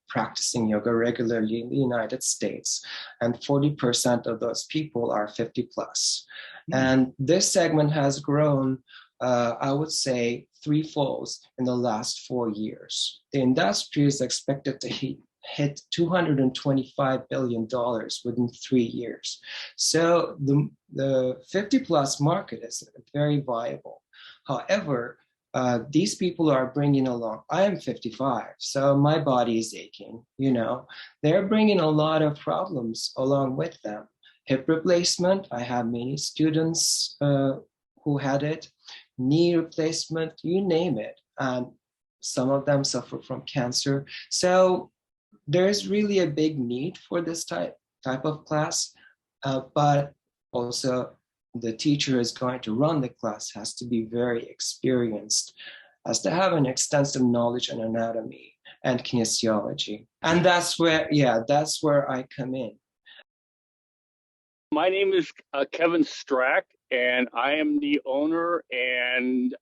practicing yoga regularly in the United States, and 40% of those people are 50 plus. And this segment has grown, I would say, threefold in the last 4 years. The industry is expected to hit $225 billion within 3 years. So the 50 plus market is very viable. However, these people are bringing along, I am 55, so my body is aching, they're bringing a lot of problems along with them. Hip replacement, I have many students who had it, knee replacement, you name it. And some of them suffer from cancer. So there's really a big need for this type of class, but also the teacher is going to run the class has to be very experienced, has to have an extensive knowledge on anatomy and kinesiology. And that's where I come in. My name is Kevin Strack, and I am the owner and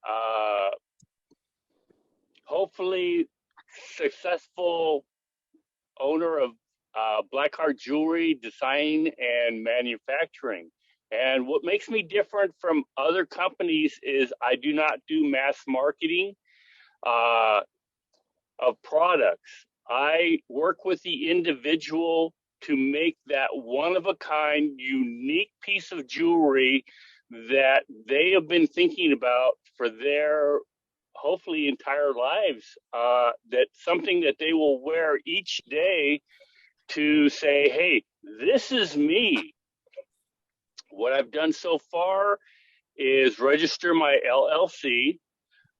hopefully successful owner of Blackheart Jewelry Design and Manufacturing. And what makes me different from other companies is I do not do mass marketing of products. I work with the individual to make that one-of-a-kind, unique piece of jewelry that they have been thinking about for their hopefully entire lives, that something that they will wear each day to say, hey, this is me. What I've done so far is register my LLC.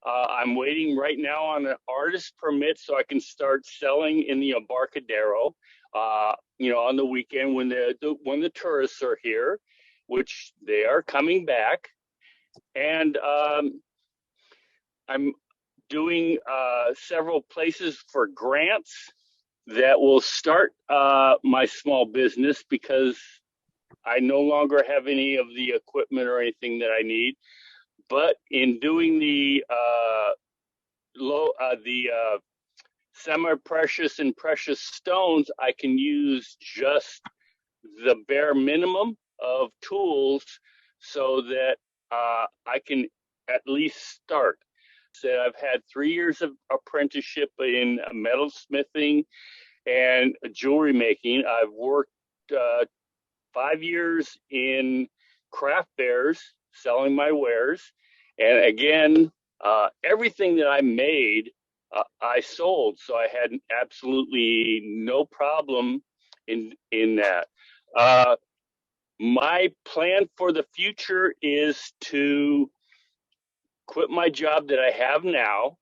I'm waiting right now on an artist permit so I can start selling in the Embarcadero, on the weekend when the tourists are here, which they are coming back. And I'm doing several places for grants that will start my small business because I no longer have any of the equipment or anything that I need. But in doing the semi-precious and precious stones, I can use just the bare minimum of tools so that I can at least start. So I've had 3 years of apprenticeship in metalsmithing and jewelry making. I've worked 5 years in craft fairs selling my wares. And again, everything that I made, I sold. So I had absolutely no problem in that. My plan for the future is to quit my job that I have now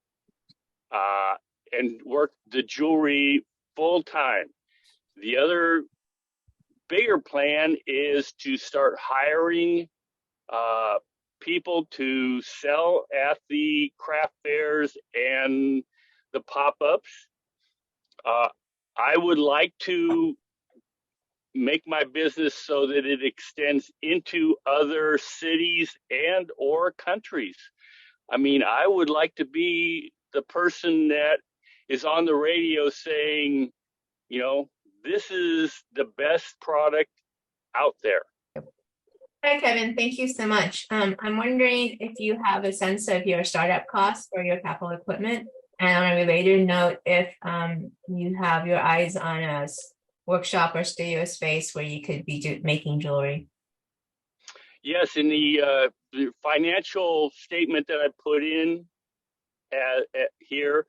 and work the jewelry full time. The other bigger plan is to start hiring people to sell at the craft fairs and the pop-ups. I would like to make my business so that it extends into other cities and or countries. I mean, I would like to be the person that is on the radio saying, this is the best product out there. Hi, Kevin. Thank you so much. I'm wondering if you have a sense of your startup costs for your capital equipment. And on a related note, if you have your eyes on a workshop or studio space where you could be making jewelry. Yes, in the financial statement that I put in here,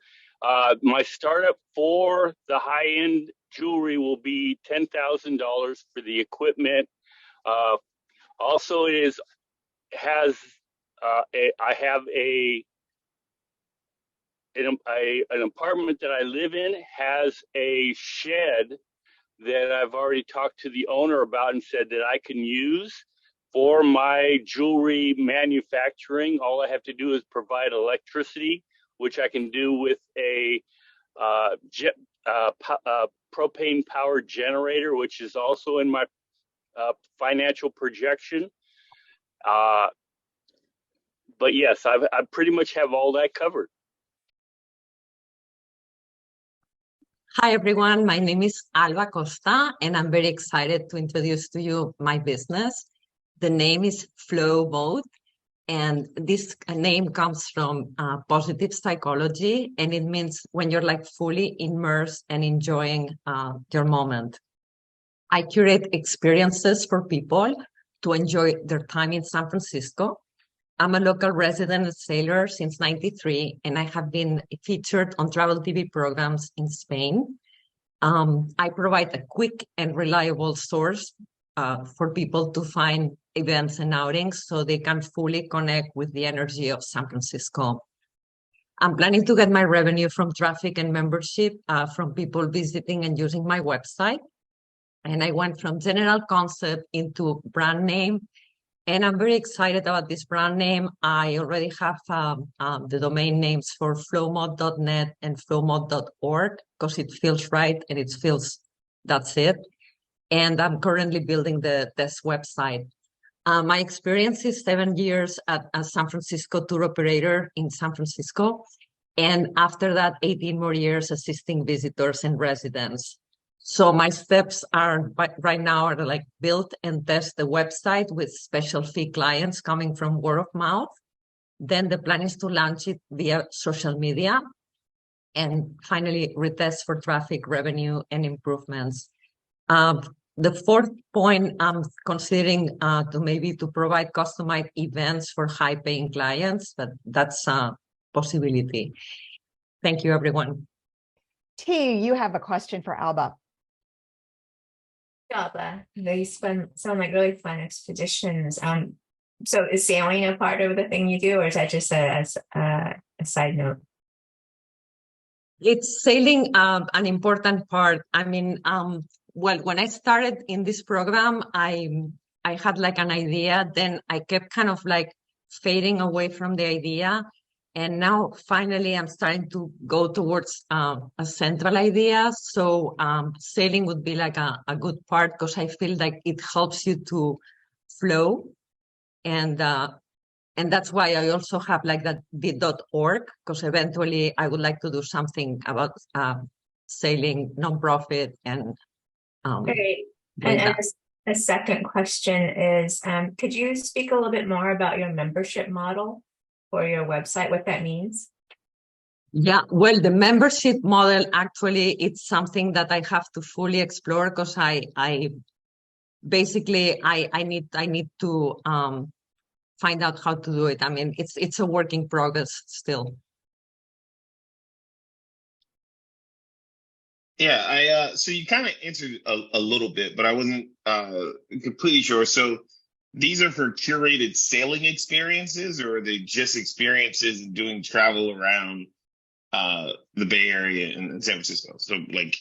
my startup for the high-end jewelry will be $10,000 for the equipment. Also, I have an apartment that I live in has a shed that I've already talked to the owner about and said that I can use for my jewelry manufacturing. All I have to do is provide electricity, which I can do with a propane powered generator, which is also in my financial projection. But yes, I pretty much have all that covered. Hi, everyone. My name is Alba Costa, and I'm very excited to introduce to you my business. The name is Flow Mode, and this name comes from positive psychology, and it means when you're like fully immersed and enjoying your moment. I curate experiences for people to enjoy their time in San Francisco. I'm a local resident and sailor since '93, and I have been featured on travel TV programs in Spain. I provide a quick and reliable source for people to find events and outings so they can fully connect with the energy of San Francisco. I'm planning to get my revenue from traffic and membership from people visiting and using my website. And I went from general concept into brand name. And I'm very excited about this brand name. I already have the domain names for flowmod.net and flowmod.org because it feels right and it feels that's it. And I'm currently building this website. My experience is 7 years at a San Francisco tour operator in San Francisco. And after that, 18 more years assisting visitors and residents. So my steps are right now are like build and test the website with special fee clients coming from word of mouth. Then the plan is to launch it via social media and finally retest for traffic, revenue, and improvements. The fourth point I'm considering to provide customized events for high-paying clients, but that's a possibility. Thank you, everyone. T, you have a question for Alba. Alba, they sound like really fun expeditions. So is sailing a part of the thing you do, or is that just a side note? It's sailing an important part. I mean, well, when I started in this program, I had like an idea, then I kept kind of like fading away from the idea. And now finally I'm starting to go towards a central idea. So sailing would be like a good part because I feel like it helps you to flow. And that's why I also have like that the.org, because eventually I would like to do something about sailing nonprofit and Great. And a second question is, could you speak a little bit more about your membership model for your website, what that means? Yeah, well, the membership model, actually, it's something that I have to fully explore because I need to find out how to do it. I mean, it's a work in progress still. Yeah, so you kind of answered a little bit, but I wasn't completely sure. So these are for curated sailing experiences, or are they just experiences doing travel around the Bay Area and San Francisco? So like,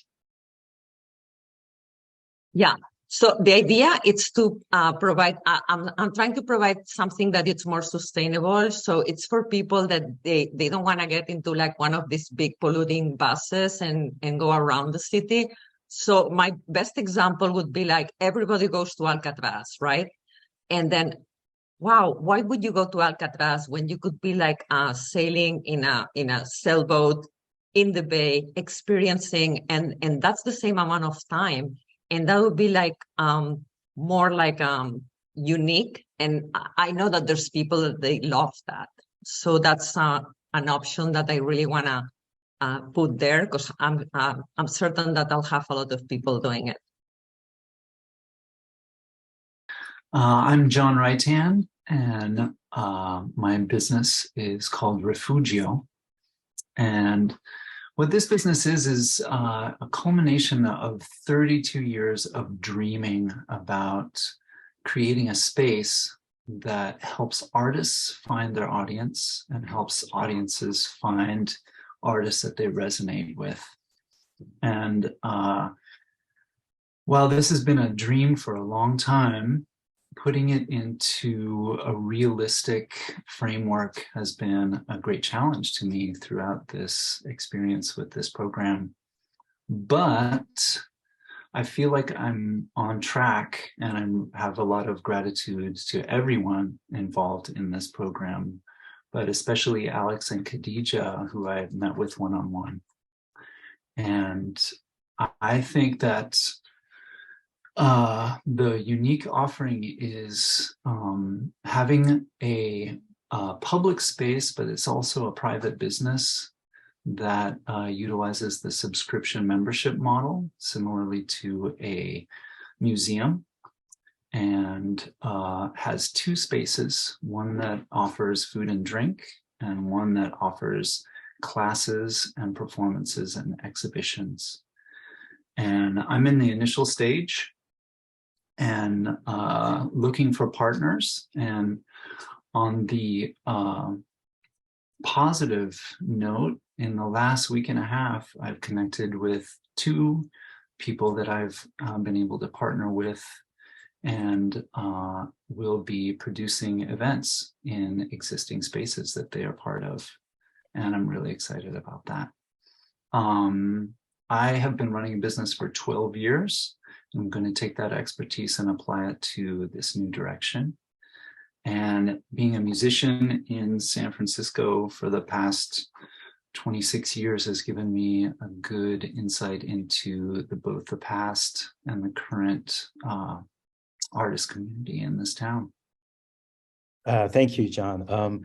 yeah. So the idea is to provide. I'm trying to provide something that it's more sustainable. So it's for people that they don't want to get into like one of these big polluting buses and go around the city. So my best example would be like everybody goes to Alcatraz, right? And then, wow, why would you go to Alcatraz when you could be like sailing in a sailboat in the bay, experiencing, and that's the same amount of time. And that would be like more like unique. And I know that there's people that they love that. So that's an option that I really want to put there because I'm certain that I'll have a lot of people doing it. I'm John Raitan, and my business is called Refugio. And what this business is a culmination of 32 years of dreaming about creating a space that helps artists find their audience and helps audiences find artists that they resonate with. And while this has been a dream for a long time, putting it into a realistic framework has been a great challenge to me throughout this experience with this program. But I feel like I'm on track, and I have a lot of gratitude to everyone involved in this program, but especially Alex and Khadija, who I met with one-on-one. And I think that the unique offering is having a public space, but it's also a private business that utilizes the subscription membership model, similarly to a museum, and has two spaces, one that offers food and drink, and one that offers classes and performances and exhibitions. And I'm in the initial stage and looking for partners. And on the positive note, in the last week and a half, I've connected with two people that I've been able to partner with, and will be producing events in existing spaces that they are part of. And I'm really excited about that. I have been running a business for 12 years. I'm going to take that expertise and apply it to this new direction. And being a musician in San Francisco for the past 26 years has given me a good insight into both the past and the current artist community in this town. Thank you, John.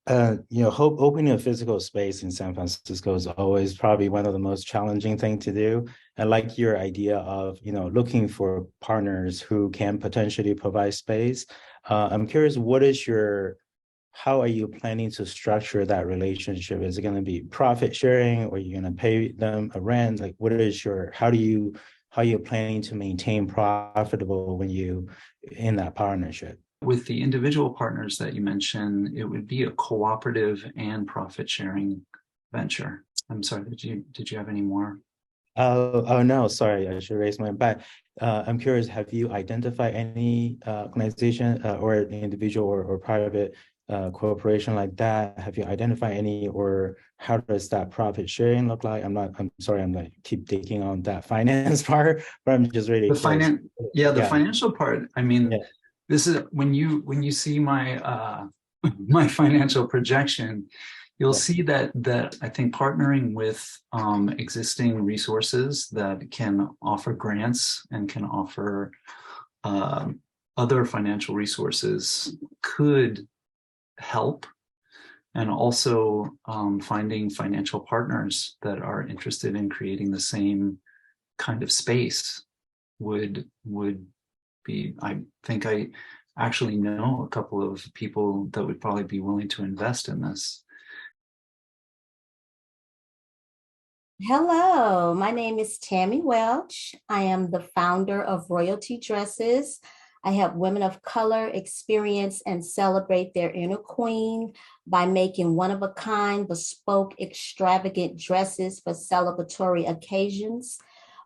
Opening a physical space in San Francisco is always probably one of the most challenging things to do. I like your idea of, looking for partners who can potentially provide space. I'm curious, how are you planning to structure that relationship? Is it going to be profit sharing, or are you going to pay them a rent? Like, how are you planning to maintain profitable when you in that partnership? With the individual partners that you mentioned, it would be a cooperative and profit sharing venture. I'm sorry, did you have any more? Oh no, sorry, I should raise my back. I'm curious, have you identified any organization or individual or private corporation like that? Have you identified any, or how does that profit sharing look like? I'm sorry, I'm like keep digging on that finance part, but I'm just really the financial part. I mean, this is when you see my my financial projection, you'll see that I think partnering with existing resources that can offer grants and can offer other financial resources could help, and also finding financial partners that are interested in creating the same kind of space would be, I think I actually know a couple of people that would probably be willing to invest in this. Hello, my name is Tammy Welch. I am the founder of Royalty Dresses. I help women of color experience and celebrate their inner queen by making one-of-a-kind, bespoke, extravagant dresses for celebratory occasions.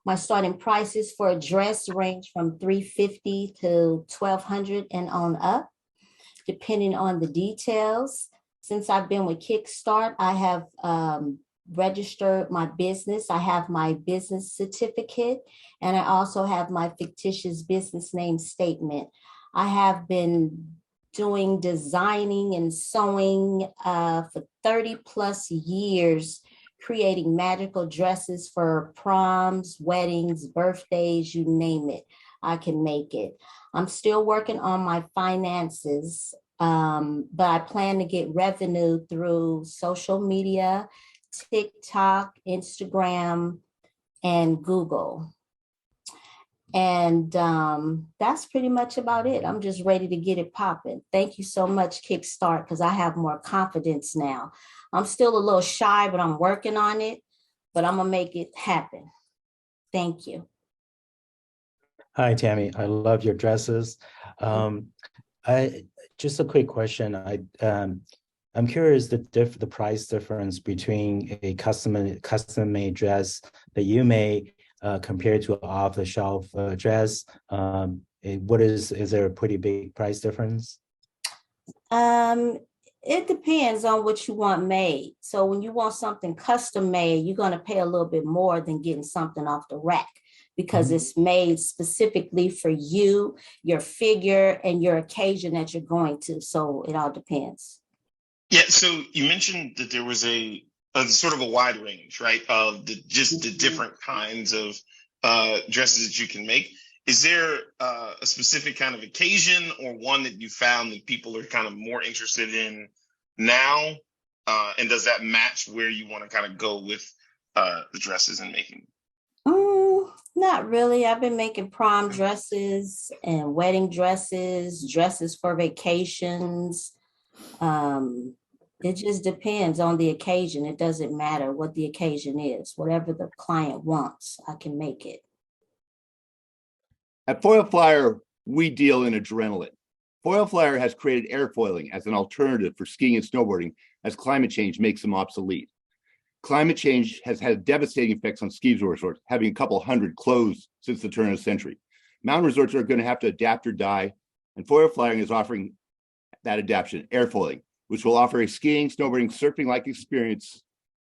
My starting prices for a dress range from $350 to $1,200 and on up, depending on the details. Since I've been with Kickstart, I have registered my business. I have my business certificate, and I also have my fictitious business name statement. I have been doing designing and sewing for 30 plus years, creating magical dresses for proms, weddings, birthdays, you name it, I can make it. I'm still working on my finances, but I plan to get revenue through social media, TikTok, Instagram, and Google. And that's pretty much about it. I'm just ready to get it popping. Thank you so much, Kickstart, because I have more confidence now. I'm still a little shy, but I'm working on it, but I'm gonna make it happen. Thank you. Hi, Tammy. I love your dresses. Just a quick question. I'm curious the price difference between a custom-made dress that you make compared to off-the-shelf dress? Is there a pretty big price difference? It depends on what you want made. So when you want something custom made, you're going to pay a little bit more than getting something off the rack because it's made specifically for you, your figure, and your occasion that you're going to. So it all depends. Yeah, so you mentioned that there was a sort of a wide range, right, of the different kinds of dresses that you can make. Is there a specific kind of occasion or one that you found that people are kind of more interested in now? And does that match where you want to kind of go with the dresses and making? Not really. I've been making prom dresses and wedding dresses, dresses for vacations. It just depends on the occasion. It doesn't matter what the occasion is. Whatever the client wants, I can make it. At Foil Flyer, we deal in adrenaline. Foil Flyer has created airfoiling as an alternative for skiing and snowboarding as climate change makes them obsolete. Climate change has had devastating effects on ski resorts, having a couple hundred closed since the turn of the century. Mountain resorts are going to have to adapt or die, and Foil Flying is offering that adaptation, airfoiling, which will offer a skiing, snowboarding, surfing-like experience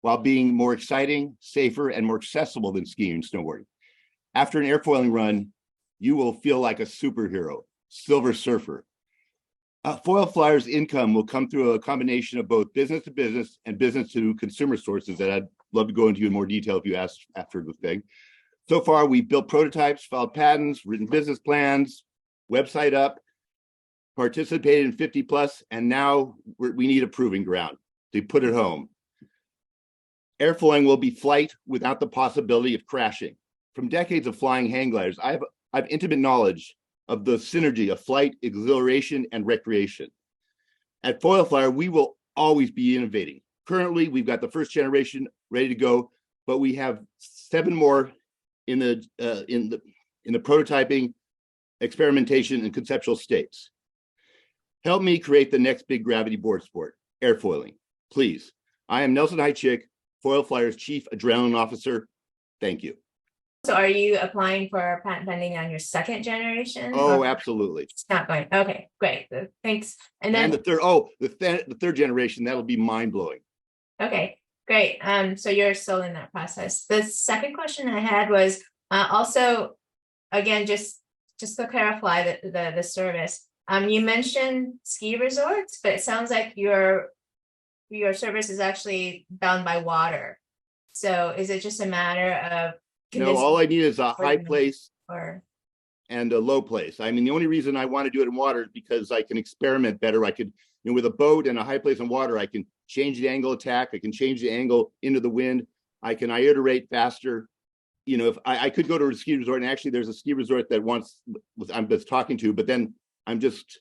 while being more exciting, safer, and more accessible than skiing and snowboarding. After an airfoiling run, you will feel like a superhero, Silver Surfer. Foil Flyer's income will come through a combination of both business to business and business to consumer sources that I'd love to go into in more detail if you ask after the thing. So far, we've built prototypes, filed patents, written business plans, website up, participated in 50 plus, and now we need a proving ground to put it home. Airfoiling will be flight without the possibility of crashing. From decades of flying hang gliders, I have intimate knowledge of the synergy of flight, exhilaration, and recreation. At Foil Flyer, we will always be innovating. Currently, we've got the first generation ready to go, but we have 7 more in the prototyping, experimentation, and conceptual states. Help me create the next big gravity board sport, airfoiling, please. I am Nelson Hychick, Foil Flyer's Chief Adrenaline Officer. Thank you. So are you applying for patent pending on your second generation? Oh, absolutely. It's not going. Okay, great. Thanks. And then the third generation, that'll be mind-blowing. Okay, great. So you're still in that process. The second question I had was also, again, just to clarify the service. You mentioned ski resorts, but it sounds like your service is actually bound by water. So is it just a matter of no, all I need is a high place and a low place. I mean, the only reason I want to do it in water is because I can experiment better. I could, with a boat and a high place in water, I can change the angle of attack. I can change the angle into the wind. I can iterate faster. If I could go to a ski resort, and actually there's a ski resort that I'm just talking to, but then I'm just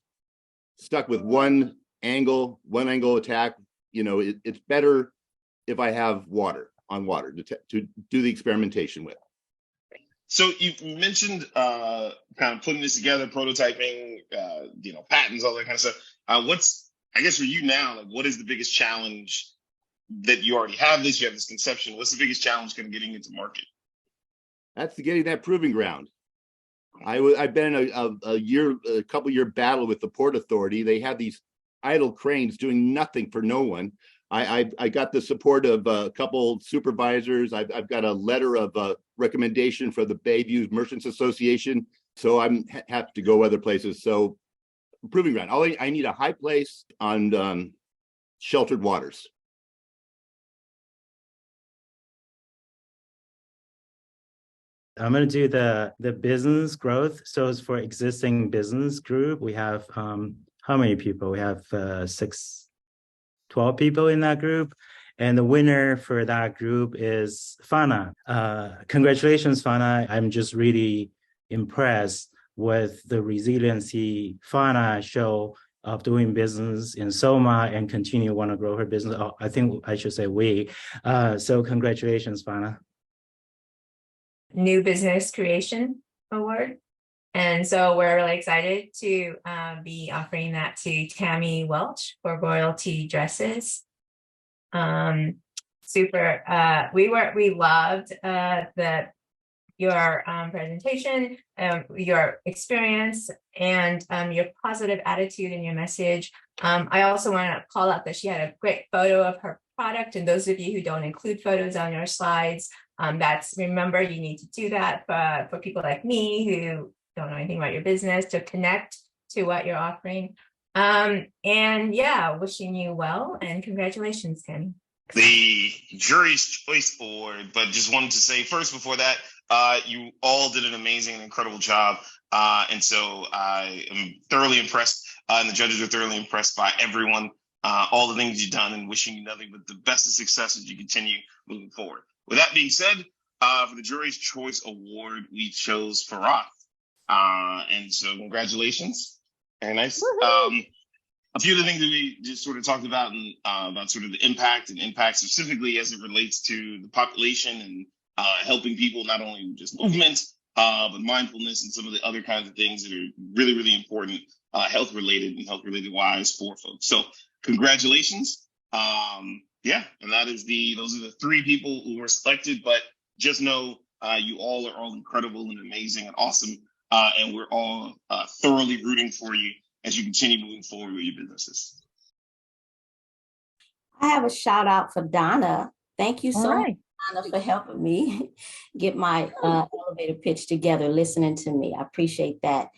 stuck with one angle attack. It's better if I have water to do the experimentation with. So you mentioned kind of putting this together, prototyping, patents, all that kind of stuff. I guess for you now, like, what is the biggest challenge that you already have this? You have this conception. What's the biggest challenge kind of getting into market? That's getting that proving ground. I've been in a couple year battle with the Port Authority. They have these idle cranes doing nothing for no one. I got the support of a couple supervisors. I've got a letter of recommendation for the Bayview Merchants Association. So I'm have to go other places. So proving ground. I need a high place on sheltered waters. I'm going to do the business growth. So it's for existing business group. We have how many people? We have 12 people in that group. And the winner for that group is Fana. Congratulations, Fana. I'm just really impressed with the resiliency Fana show of doing business in Soma and continue want to grow her business. Oh, I think I should say we. So congratulations, Fana. New Business Creation Award. And so we're really excited to be offering that to Tammy Welch for Royalty Dresses. Super. We loved the your presentation, your experience, and your positive attitude and your message. I also want to call out that she had a great photo of her product. And those of you who don't include photos on your slides, remember, you need to do that for people like me who don't know anything about your business, to connect to what you're offering. And yeah, wishing you well, and congratulations, Tim. The Jury's Choice Award, but just wanted to say first before that, you all did an amazing and incredible job. And so I am thoroughly impressed, and the judges are thoroughly impressed by everyone, all the things you've done, and wishing you nothing but the best of success as you continue moving forward. With that being said, for the Jury's Choice Award, we chose Farah. And so congratulations. Very nice. A few of the things that we just sort of talked about, and about sort of the impact specifically as it relates to the population, and helping people, not only just movement, but mindfulness and some of the other kinds of things that are really, really important, health related wise for folks. So congratulations. Yeah, and those are the three people who were selected, but just know you all are all incredible and amazing and awesome. And we're all thoroughly rooting for you as you continue moving forward with your businesses. I have a shout out for Donna. Thank you so much, Donna, for helping me get my elevator pitch together, listening to me. I appreciate that.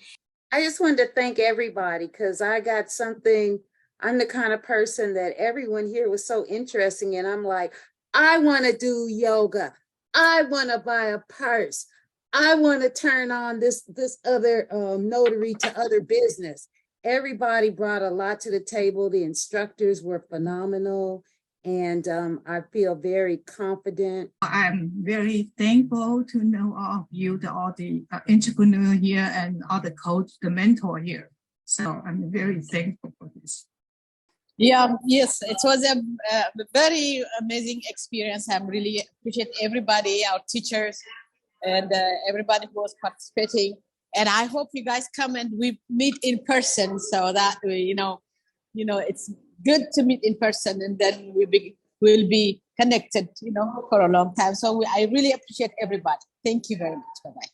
I just wanted to thank everybody, because I got something. I'm the kind of person that everyone here was so interesting, and I'm like, I want to do yoga. I want to buy a purse. I want to turn on this other notary to other business. Everybody brought a lot to the table. The instructors were phenomenal, and I feel very confident. I'm very thankful to know all of you, all the entrepreneur here, and all the coach, the mentor here. So I'm very thankful for this. Yeah, yes, it was a very amazing experience. I really appreciate everybody, our teachers, and everybody who was participating. And I hope you guys come and we meet in person, so that we, it's good to meet in person, and then we'll be connected, for a long time. So I really appreciate everybody. Thank you very much. Bye-bye.